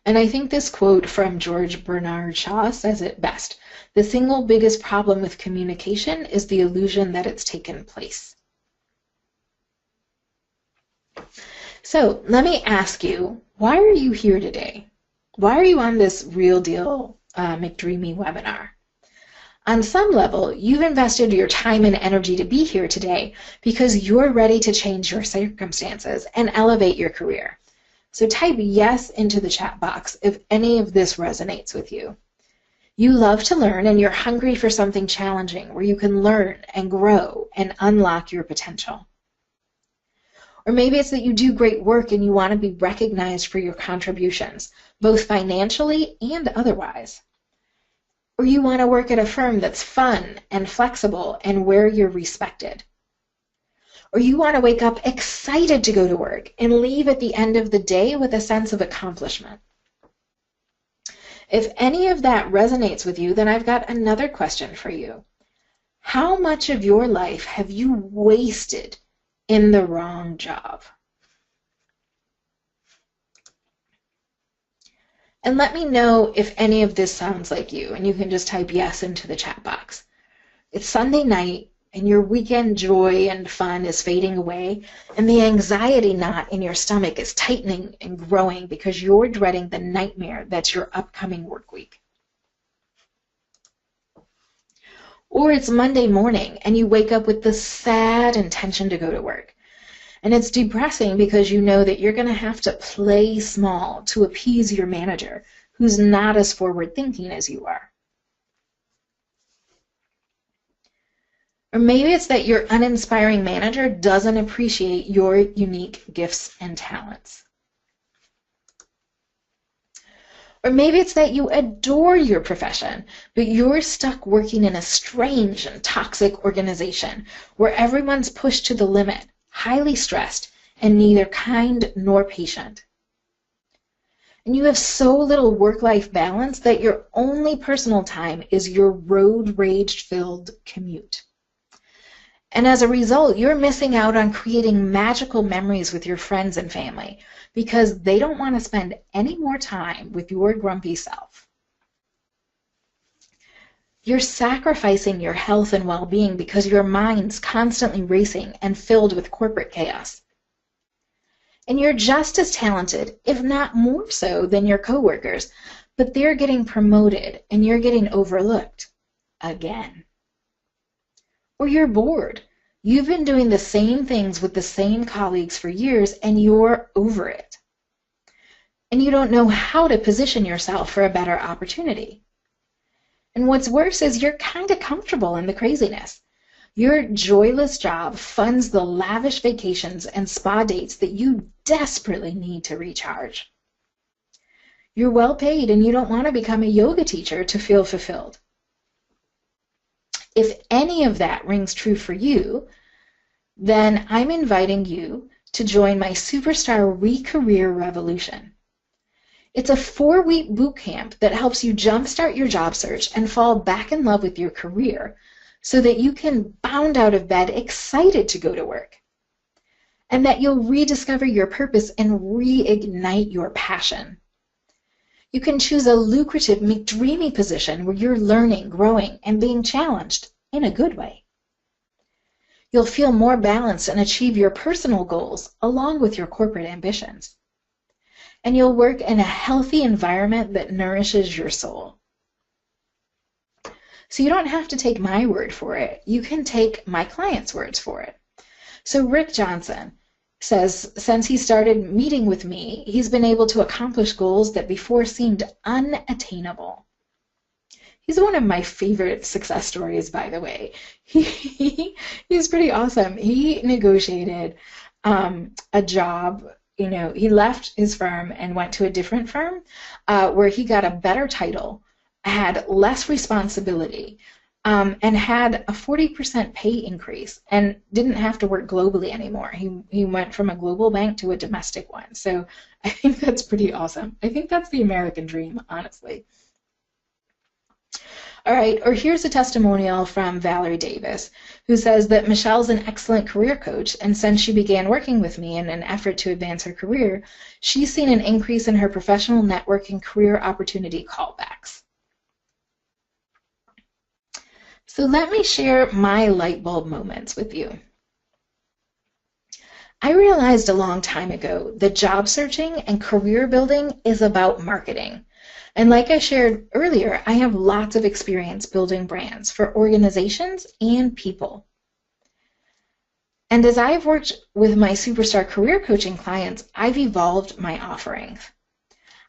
And I think this quote from George Bernard Shaw says it best. The single biggest problem with communication is the illusion that it's taken place. So let me ask you, why are you here today? Why are you on this Real Deal McDreamy webinar? On some level, you've invested your time and energy to be here today because you're ready to change your circumstances and elevate your career. So type yes into the chat box if any of this resonates with you. You love to learn and you're hungry for something challenging where you can learn and grow and unlock your potential. Or maybe it's that you do great work and you want to be recognized for your contributions, both financially and otherwise. Or you want to work at a firm that's fun and flexible and where you're respected. Or you want to wake up excited to go to work and leave at the end of the day with a sense of accomplishment. If any of that resonates with you, then I've got another question for you. How much of your life have you wasted in the wrong job? And let me know if any of this sounds like you, and you can just type yes into the chat box. It's Sunday night, and your weekend joy and fun is fading away, and the anxiety knot in your stomach is tightening and growing because you're dreading the nightmare that's your upcoming work week. Or it's Monday morning, and you wake up with the sad intention to go to work. And it's depressing because you know that you're going to have to play small to appease your manager, who's not as forward-thinking as you are. Or maybe it's that your uninspiring manager doesn't appreciate your unique gifts and talents. Or maybe it's that you adore your profession, but you're stuck working in a strange and toxic organization where everyone's pushed to the limit, highly stressed, and neither kind nor patient. And you have so little work-life balance that your only personal time is your road rage-filled commute. And as a result, you're missing out on creating magical memories with your friends and family because they don't want to spend any more time with your grumpy self. You're sacrificing your health and well-being because your mind's constantly racing and filled with corporate chaos. And you're just as talented, if not more so, than your coworkers, but they're getting promoted and you're getting overlooked again. Or you're bored. You've been doing the same things with the same colleagues for years and you're over it. And you don't know how to position yourself for a better opportunity. And what's worse is you're kind of comfortable in the craziness. Your joyless job funds the lavish vacations and spa dates that you desperately need to recharge. You're well paid and you don't want to become a yoga teacher to feel fulfilled. If any of that rings true for you, then I'm inviting you to join my Superstar Re-Career Revolution. It's a 4-week boot camp that helps you jumpstart your job search and fall back in love with your career so that you can bound out of bed excited to go to work, and that you'll rediscover your purpose and reignite your passion. You can choose a lucrative McDreamy position where you're learning, growing, and being challenged in a good way. You'll feel more balanced and achieve your personal goals along with your corporate ambitions. And you'll work in a healthy environment that nourishes your soul. So you don't have to take my word for it. You can take my clients' words for it. So Rick Johnson says since he started meeting with me, he's been able to accomplish goals that before seemed unattainable. He's one of my favorite success stories, by the way. He's pretty awesome. He negotiated a job. He left his firm and went to a different firm where he got a better title, had less responsibility, and had a 40% pay increase and didn't have to work globally anymore. He went from a global bank to a domestic one. So I think that's pretty awesome. I think that's the American dream, honestly. All right, or here's a testimonial from Valerie Davis, who says that Michelle's an excellent career coach, and since she began working with me in an effort to advance her career, she's seen an increase in her professional network and career opportunity callbacks. So let me share my light bulb moments with you. I realized a long time ago that job searching and career building is about marketing. And like I shared earlier, I have lots of experience building brands for organizations and people. And as I've worked with my Superstar career coaching clients, I've evolved my offerings.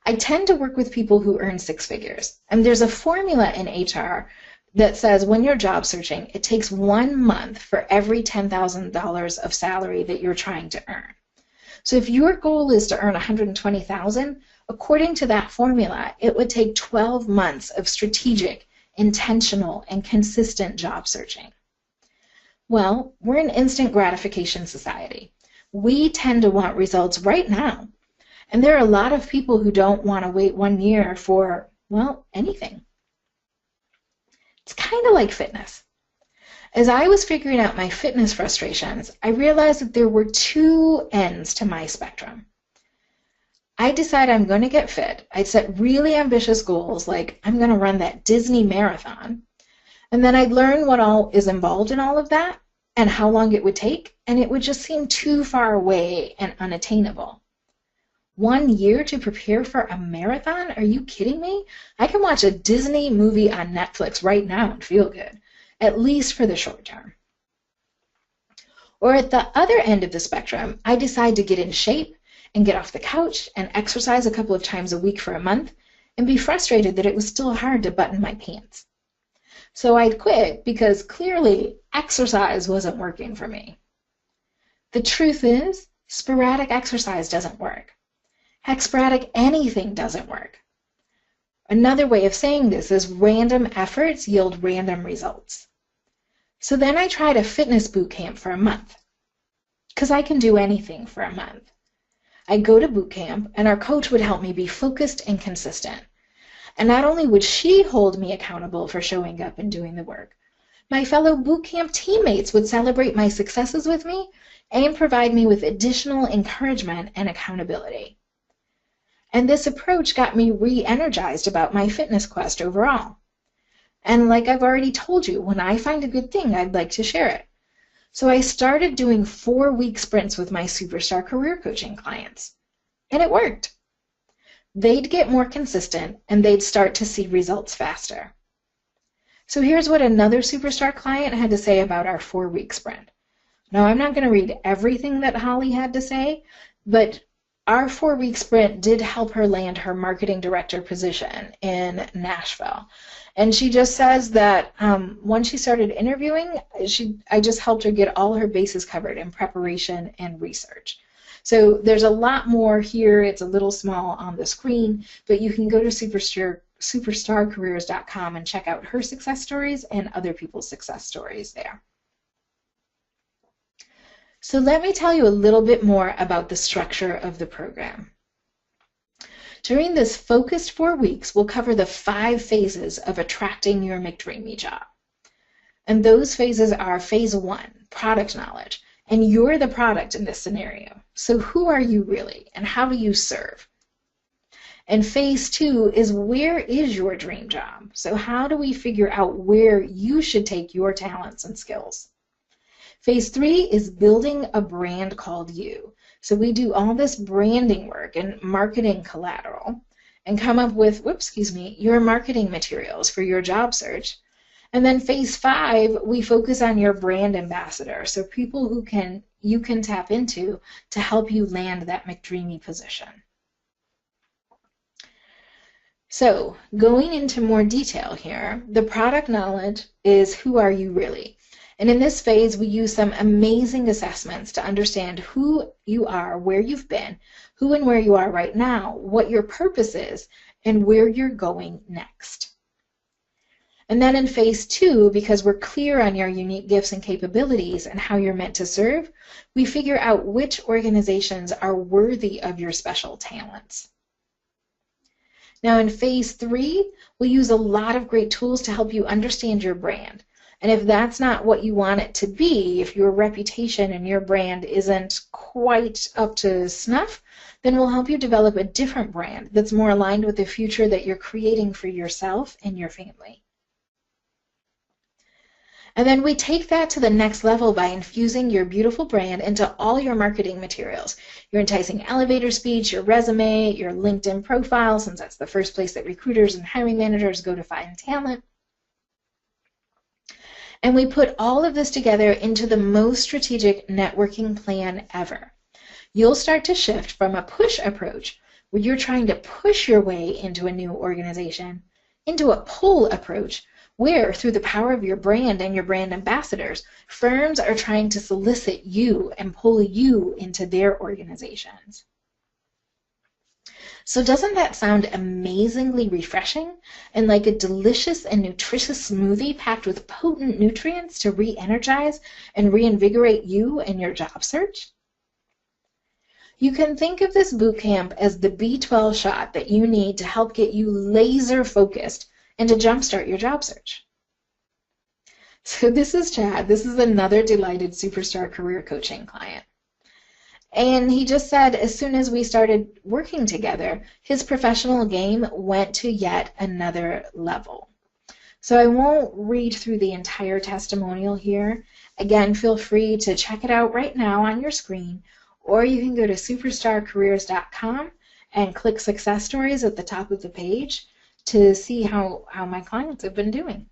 I tend to work with people who earn 6 figures. And there's a formula in HR that says when you're job searching, it takes 1 month for every $10,000 of salary that you're trying to earn. So if your goal is to earn $120,000, according to that formula, it would take 12 months of strategic, intentional, and consistent job searching. Well, we're an instant gratification society. We tend to want results right now. And there are a lot of people who don't want to wait 1 year for, well, anything. It's kind of like fitness. As I was figuring out my fitness frustrations, I realized that there were 2 ends to my spectrum. I decided I'm going to get fit. I'd set really ambitious goals, like I'm going to run that Disney marathon. And then I'd learn what all is involved in all of that and how long it would take, and it would just seem too far away and unattainable. 1 year to prepare for a marathon? Are you kidding me? I can watch a Disney movie on Netflix right now and feel good, at least for the short term. Or at the other end of the spectrum, I decide to get in shape and get off the couch and exercise a couple of times a week for a month and be frustrated that it was still hard to button my pants. So I'd quit because clearly exercise wasn't working for me. The truth is, sporadic exercise doesn't work. Heck, sporadic anything doesn't work. Another way of saying this is random efforts yield random results. So then I tried a fitness boot camp for a month, because I can do anything for a month. I'd go to boot camp, and our coach would help me be focused and consistent. And not only would she hold me accountable for showing up and doing the work, my fellow boot camp teammates would celebrate my successes with me and provide me with additional encouragement and accountability. And this approach got me re-energized about my fitness quest overall. And like I've already told you, when I find a good thing, I'd like to share it. So I started doing 4-week sprints with my Superstar career coaching clients. And it worked. They'd get more consistent and they'd start to see results faster. So here's what another Superstar client had to say about our 4-week sprint. Now, I'm not going to read everything that Holly had to say, but our 4-week sprint did help her land her marketing director position in Nashville. And she just says that once she started interviewing, I just helped her get all her bases covered in preparation and research. So there's a lot more here. It's a little small on the screen, but you can go to superstarcareers.com and check out her success stories and other people's success stories there. So let me tell you a little bit more about the structure of the program. During this focused 4 weeks, we'll cover the 5 phases of attracting your McDreamy job. And those phases are phase 1, product knowledge. And you're the product in this scenario. So who are you really and how do you serve? And phase 2 is where is your dream job? So how do we figure out where you should take your talents and skills? Phase 3 is building a brand called you. So we do all this branding work and marketing collateral and come up with, your marketing materials for your job search. And then phase 5, we focus on your brand ambassador, so people who you can tap into to help you land that McDreamy position. So going into more detail here, the product knowledge is who are you really? And in this phase, we use some amazing assessments to understand who you are, where you've been, who and where you are right now, what your purpose is, and where you're going next. And then in phase 2, because we're clear on your unique gifts and capabilities and how you're meant to serve, we figure out which organizations are worthy of your special talents. Now in phase 3, we'll use a lot of great tools to help you understand your brand. And if that's not what you want it to be, if your reputation and your brand isn't quite up to snuff, then we'll help you develop a different brand that's more aligned with the future that you're creating for yourself and your family. And then we take that to the next level by infusing your beautiful brand into all your marketing materials. Your enticing elevator speech, your resume, your LinkedIn profile, since that's the first place that recruiters and hiring managers go to find talent. And we put all of this together into the most strategic networking plan ever. You'll start to shift from a push approach, where you're trying to push your way into a new organization, into a pull approach, where through the power of your brand and your brand ambassadors, firms are trying to solicit you and pull you into their organizations. So doesn't that sound amazingly refreshing and like a delicious and nutritious smoothie packed with potent nutrients to re-energize and reinvigorate you and your job search? You can think of this boot camp as the B12 shot that you need to help get you laser focused and to jumpstart your job search. So this is Chad. This is another delighted Superstar Career Coaching client. And he just said as soon as we started working together, his professional game went to yet another level. So I won't read through the entire testimonial here. Again, feel free to check it out right now on your screen, or you can go to superstarcareers.com and click Success Stories at the top of the page to see how my clients have been doing.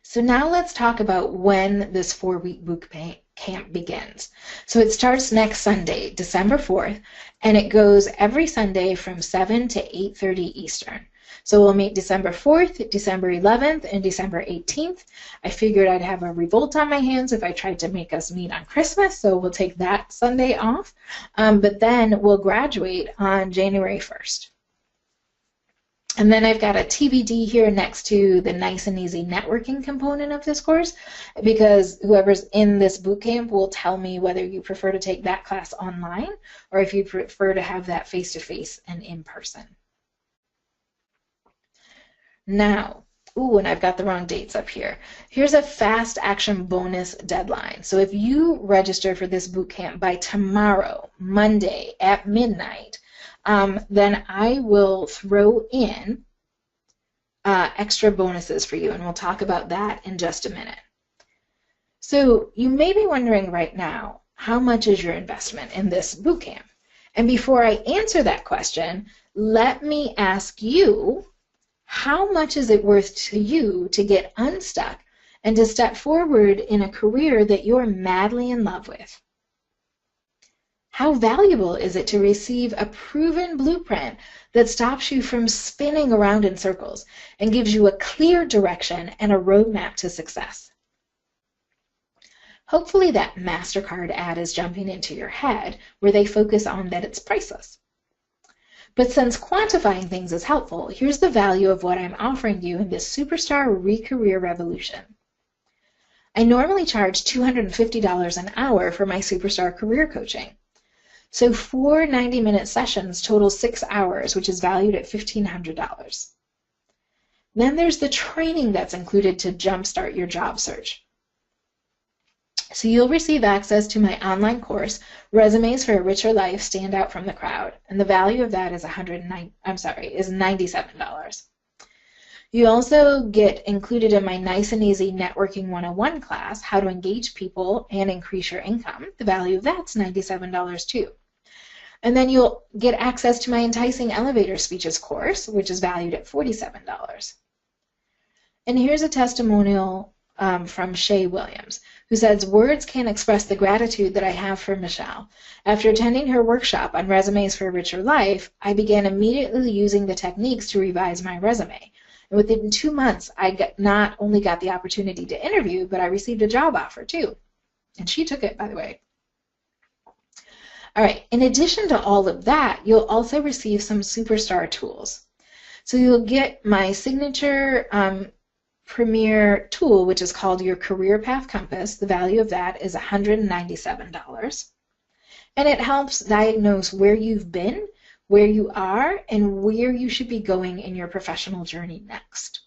So now let's talk about when this 4-week boot camp begins. So it starts next Sunday, December 4th, and it goes every Sunday from 7 to 8:30 Eastern. So we'll meet December 4th, December 11th, and December 18th. I figured I'd have a revolt on my hands if I tried to make us meet on Christmas, so we'll take that Sunday off. But then we'll graduate on January 1st. And then I've got a TBD here next to the nice and easy networking component of this course, because whoever's in this boot camp will tell me whether you prefer to take that class online or if you prefer to have that face-to-face and in person. Now, and I've got the wrong dates up here. Here's a fast action bonus deadline. So if you register for this boot camp by tomorrow, Monday at midnight, then I will throw in extra bonuses for you, and we'll talk about that in just a minute. So you may be wondering right now, how much is your investment in this boot camp? And before I answer that question, let me ask you, how much is it worth to you to get unstuck and to step forward in a career that you're madly in love with? How valuable is it to receive a proven blueprint that stops you from spinning around in circles and gives you a clear direction and a roadmap to success? Hopefully that MasterCard ad is jumping into your head where they focus on that it's priceless. But since quantifying things is helpful, here's the value of what I'm offering you in this Superstar Re-Career Revolution. I normally charge $250 an hour for my Superstar Career Coaching. So 4 90-minute sessions total 6 hours, which is valued at $1,500. Then there's the training that's included to jumpstart your job search. So you'll receive access to my online course, Resumes for a Richer Life Stand Out from the Crowd, and the value of that is $97. You also get included in my Nice and Easy Networking 101 class, How to Engage People and Increase Your Income. The value of that's $97 too. And then you'll get access to my Enticing Elevator Speeches course, which is valued at $47. And here's a testimonial from Shay Williams, who says, words can't express the gratitude that I have for Michelle. After attending her workshop on Resumes for a Richer Life, I began immediately using the techniques to revise my resume. And within 2 months, I not only got the opportunity to interview, but I received a job offer too. And she took it, by the way. All right, in addition to all of that, you'll also receive some Superstar tools. So you'll get my signature premier tool, which is called your Career Path Compass. The value of that is $197. And it helps diagnose where you've been, where you are, and where you should be going in your professional journey next.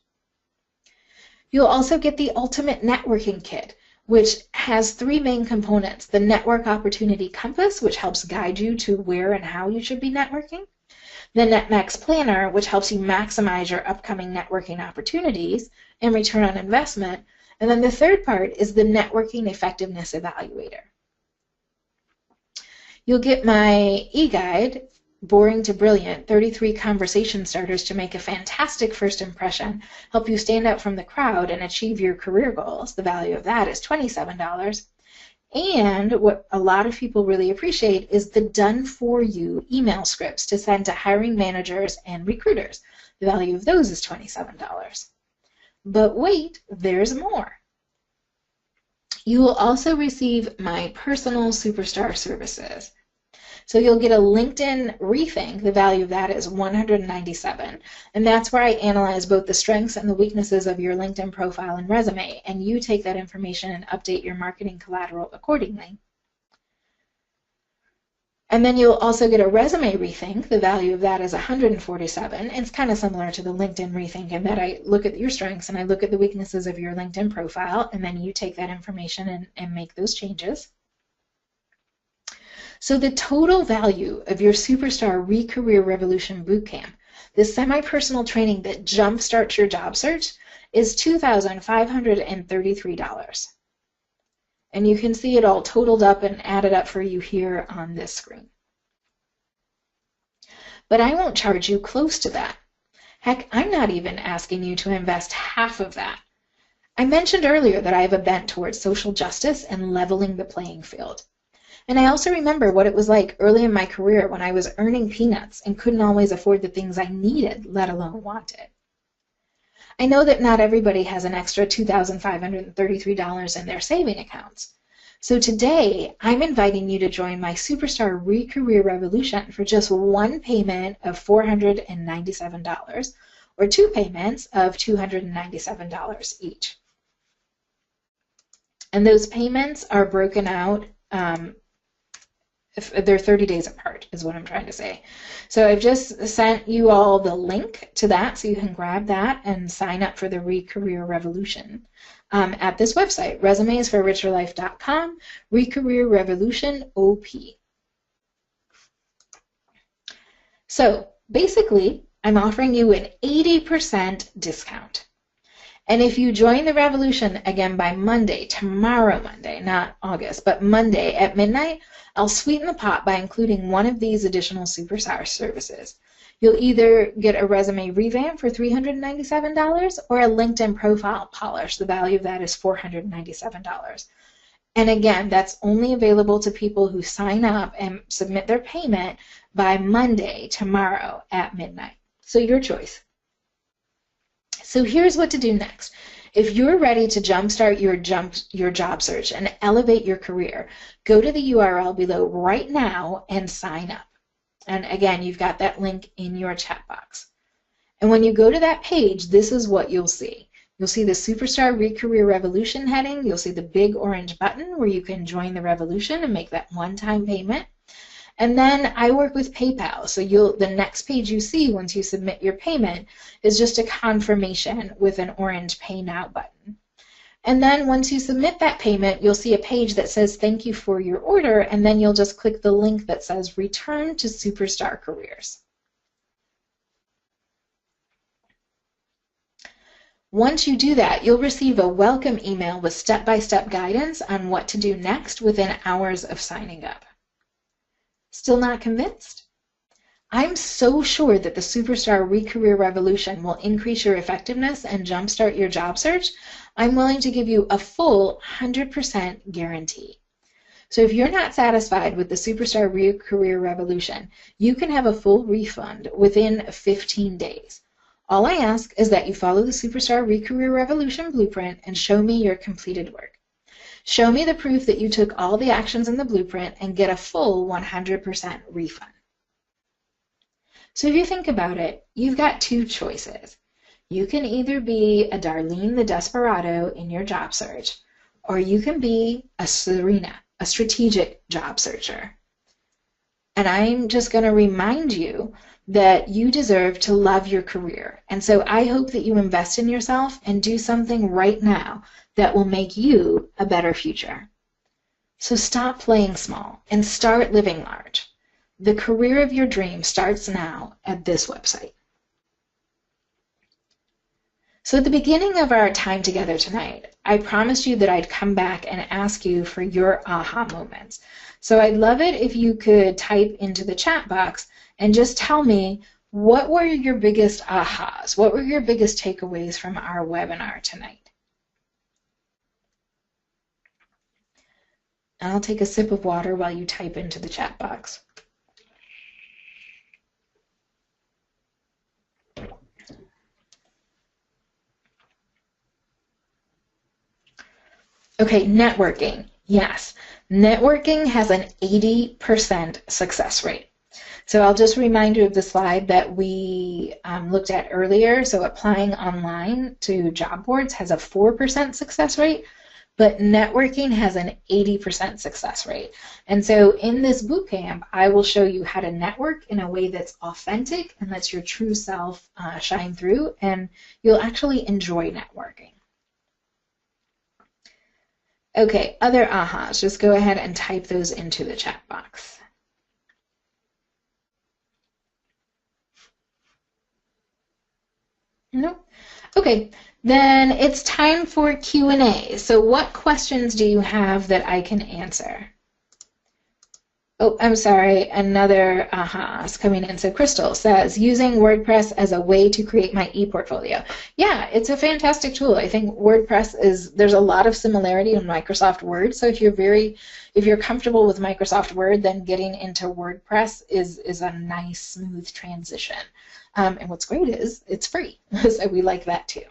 You'll also get the Ultimate Networking Kit, which has 3 main components. The Network Opportunity Compass, which helps guide you to where and how you should be networking. The NetMax Planner, which helps you maximize your upcoming networking opportunities and return on investment. And then the third part is the Networking Effectiveness Evaluator. You'll get my e-guide, Boring to Brilliant, 33 Conversation Starters to Make a Fantastic First Impression, help you stand out from the crowd and achieve your career goals. The value of that is $27. And what a lot of people really appreciate is the done-for-you email scripts to send to hiring managers and recruiters. The value of those is $27. But wait, there's more. You will also receive my personal Superstar services. So you'll get a LinkedIn Rethink. The value of that is $197. And that's where I analyze both the strengths and the weaknesses of your LinkedIn profile and resume, and you take that information and update your marketing collateral accordingly. And then you'll also get a Resume Rethink. The value of that is $147. It's kind of similar to the LinkedIn Rethink in that I look at your strengths and I look at the weaknesses of your LinkedIn profile, and then you take that information and make those changes. So the total value of your Superstar Re-Career Revolution Bootcamp, this semi-personal training that jumpstarts your job search, is $2,533. And you can see it all totaled up and added up for you here on this screen. But I won't charge you close to that. Heck, I'm not even asking you to invest half of that. I mentioned earlier that I have a bent towards social justice and leveling the playing field. And I also remember what it was like early in my career when I was earning peanuts and couldn't always afford the things I needed, let alone wanted. I know that not everybody has an extra $2,533 in their saving accounts. So today, I'm inviting you to join my Superstar Re-Career Revolution for just one payment of $497 or 2 payments of $297 each. And those payments are broken out if they're 30 days apart, is what I'm trying to say. So I've just sent you all the link to that so you can grab that and sign up for the Re-Career Revolution at this website, resumesforaricherlife.com, Re-Career Revolution OP. So basically, I'm offering you an 80% discount. And if you join the revolution again by Monday, tomorrow Monday, not August, but Monday at midnight, I'll sweeten the pot by including one of these additional Superstar services. You'll either get a resume revamp for $397 or a LinkedIn profile polish. The value of that is $497. And again, that's only available to people who sign up and submit their payment by Monday, tomorrow at midnight. So your choice. So here's what to do next. If you're ready to jumpstart your job search and elevate your career, go to the URL below right now and sign up. And again, you've got that link in your chat box. And when you go to that page, this is what you'll see. You'll see the Superstar Recareer Revolution heading. You'll see the big orange button where you can join the revolution and make that one-time payment. And then I work with PayPal, so the next page you see once you submit your payment is just a confirmation with an orange Pay Now button. And then once you submit that payment, you'll see a page that says thank you for your order, and then you'll just click the link that says Return to Superstar Careers. Once you do that, you'll receive a welcome email with step-by-step guidance on what to do next within hours of signing up. Still not convinced? I'm so sure that the Superstar Recareer Revolution will increase your effectiveness and jumpstart your job search. I'm willing to give you a full 100% guarantee. So if you're not satisfied with the Superstar Recareer Revolution, you can have a full refund within 15 days. All I ask is that you follow the Superstar Recareer Revolution blueprint and show me your completed work. Show me the proof that you took all the actions in the blueprint and get a full 100% refund. So if you think about it, you've got two choices. You can either be a Darlene the Desperado in your job search, or you can be a Serena, a strategic job searcher. And I'm just going to remind you that you deserve to love your career. And so I hope that you invest in yourself and do something right now that will make you a better future. So stop playing small and start living large. The career of your dreams starts now at this website. So at the beginning of our time together tonight, I promised you that I'd come back and ask you for your aha moments. So I'd love it if you could type into the chat box and just tell me, what were your biggest ahas? What were your biggest takeaways from our webinar tonight? And I'll take a sip of water while you type into the chat box. Okay, networking. Yes, networking has an 80% success rate. So I'll just remind you of the slide that we looked at earlier. So applying online to job boards has a 4% success rate, but networking has an 80% success rate. And so in this bootcamp, I will show you how to network in a way that's authentic and lets your true self shine through, and you'll actually enjoy networking. Okay, other ahas, just go ahead and type those into the chat box. Nope. Okay, then it's time for Q&A. So what questions do you have that I can answer? Oh, I'm sorry, another aha is coming in. So Crystal says, using WordPress as a way to create my e-portfolio. Yeah, it's a fantastic tool. I think WordPress there's a lot of similarity in Microsoft Word. So if you're comfortable with Microsoft Word, then getting into WordPress is a nice, smooth transition. And what's great is it's free. So we like that too.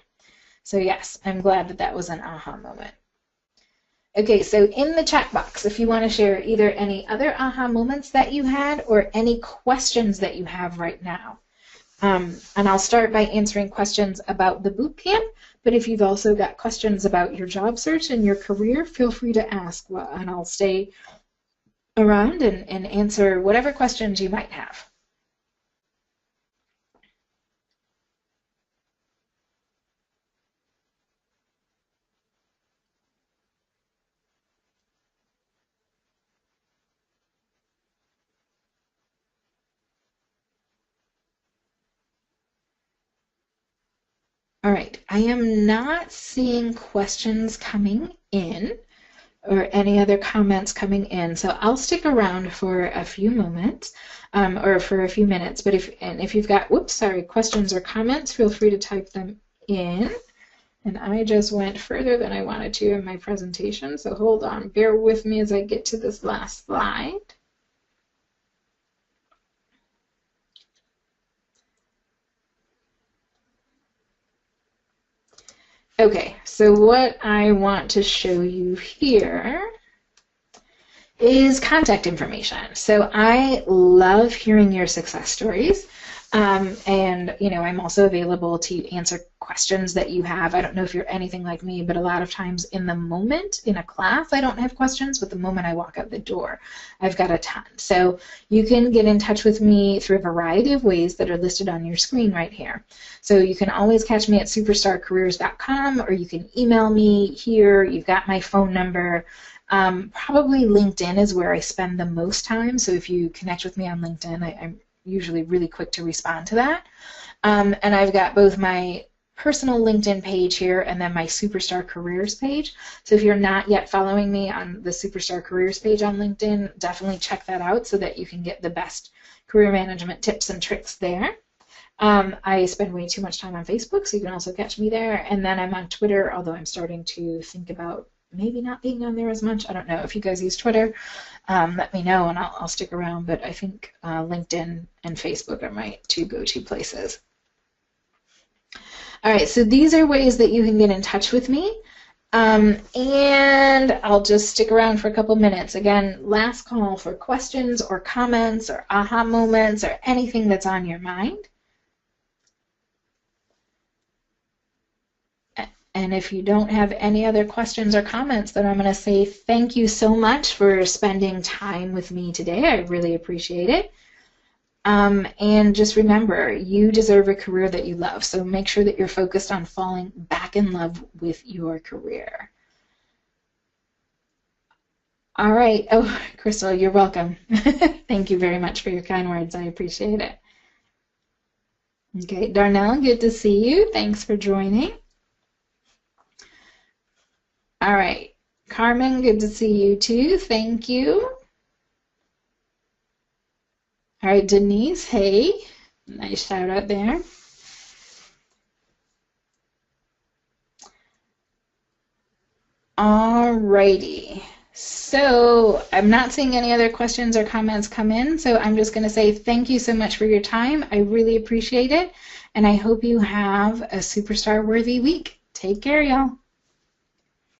So yes, I'm glad that was an aha moment. Okay, so in the chat box, if you want to share either any other aha moments that you had or any questions that you have right now. And I'll start by answering questions about the bootcamp, but if you've also got questions about your job search and your career, feel free to ask, and I'll stay around and answer whatever questions you might have. All right, I am not seeing questions coming in or any other comments coming in, so I'll stick around for a few moments or for a few minutes. But if you've got questions or comments, feel free to type them in. And I just went further than I wanted to in my presentation, so hold on, bear with me as I get to this last slide. Okay, so what I want to show you here is contact information. So I love hearing your success stories. And, you know, I'm also available to answer questions that you have. I don't know if you're anything like me, but a lot of times in the moment in a class, I don't have questions, but the moment I walk out the door, I've got a ton. So you can get in touch with me through a variety of ways that are listed on your screen right here. So you can always catch me at superstarcareers.com, or you can email me here. You've got my phone number. Probably LinkedIn is where I spend the most time. So if you connect with me on LinkedIn, I'm usually really quick to respond to that. And I've got both my personal LinkedIn page here and then my Superstar Careers page. So if you're not yet following me on the Superstar Careers page on LinkedIn, definitely check that out so that you can get the best career management tips and tricks there. I spend way too much time on Facebook, so you can also catch me there. And then I'm on Twitter, although I'm starting to think about maybe not being on there as much. I don't know if you guys use Twitter. Let me know and I'll stick around, but I think LinkedIn and Facebook are my two go-to places. All right, so these are ways that you can get in touch with me. And I'll just stick around for a couple minutes. Again, last call for questions or comments or aha moments or anything that's on your mind. And if you don't have any other questions or comments, then I'm going to say thank you so much for spending time with me today. I really appreciate it. And just remember, you deserve a career that you love. So make sure that you're focused on falling back in love with your career. All right. Oh, Crystal, you're welcome. Thank you very much for your kind words. I appreciate it. Okay, Darnell, good to see you. Thanks for joining. All right, Carmen, good to see you too. Thank you. All right, Denise, hey, nice shout out there. All righty, so I'm not seeing any other questions or comments come in, so I'm just going to say thank you so much for your time. I really appreciate it, and I hope you have a superstar worthy week. Take care, y'all.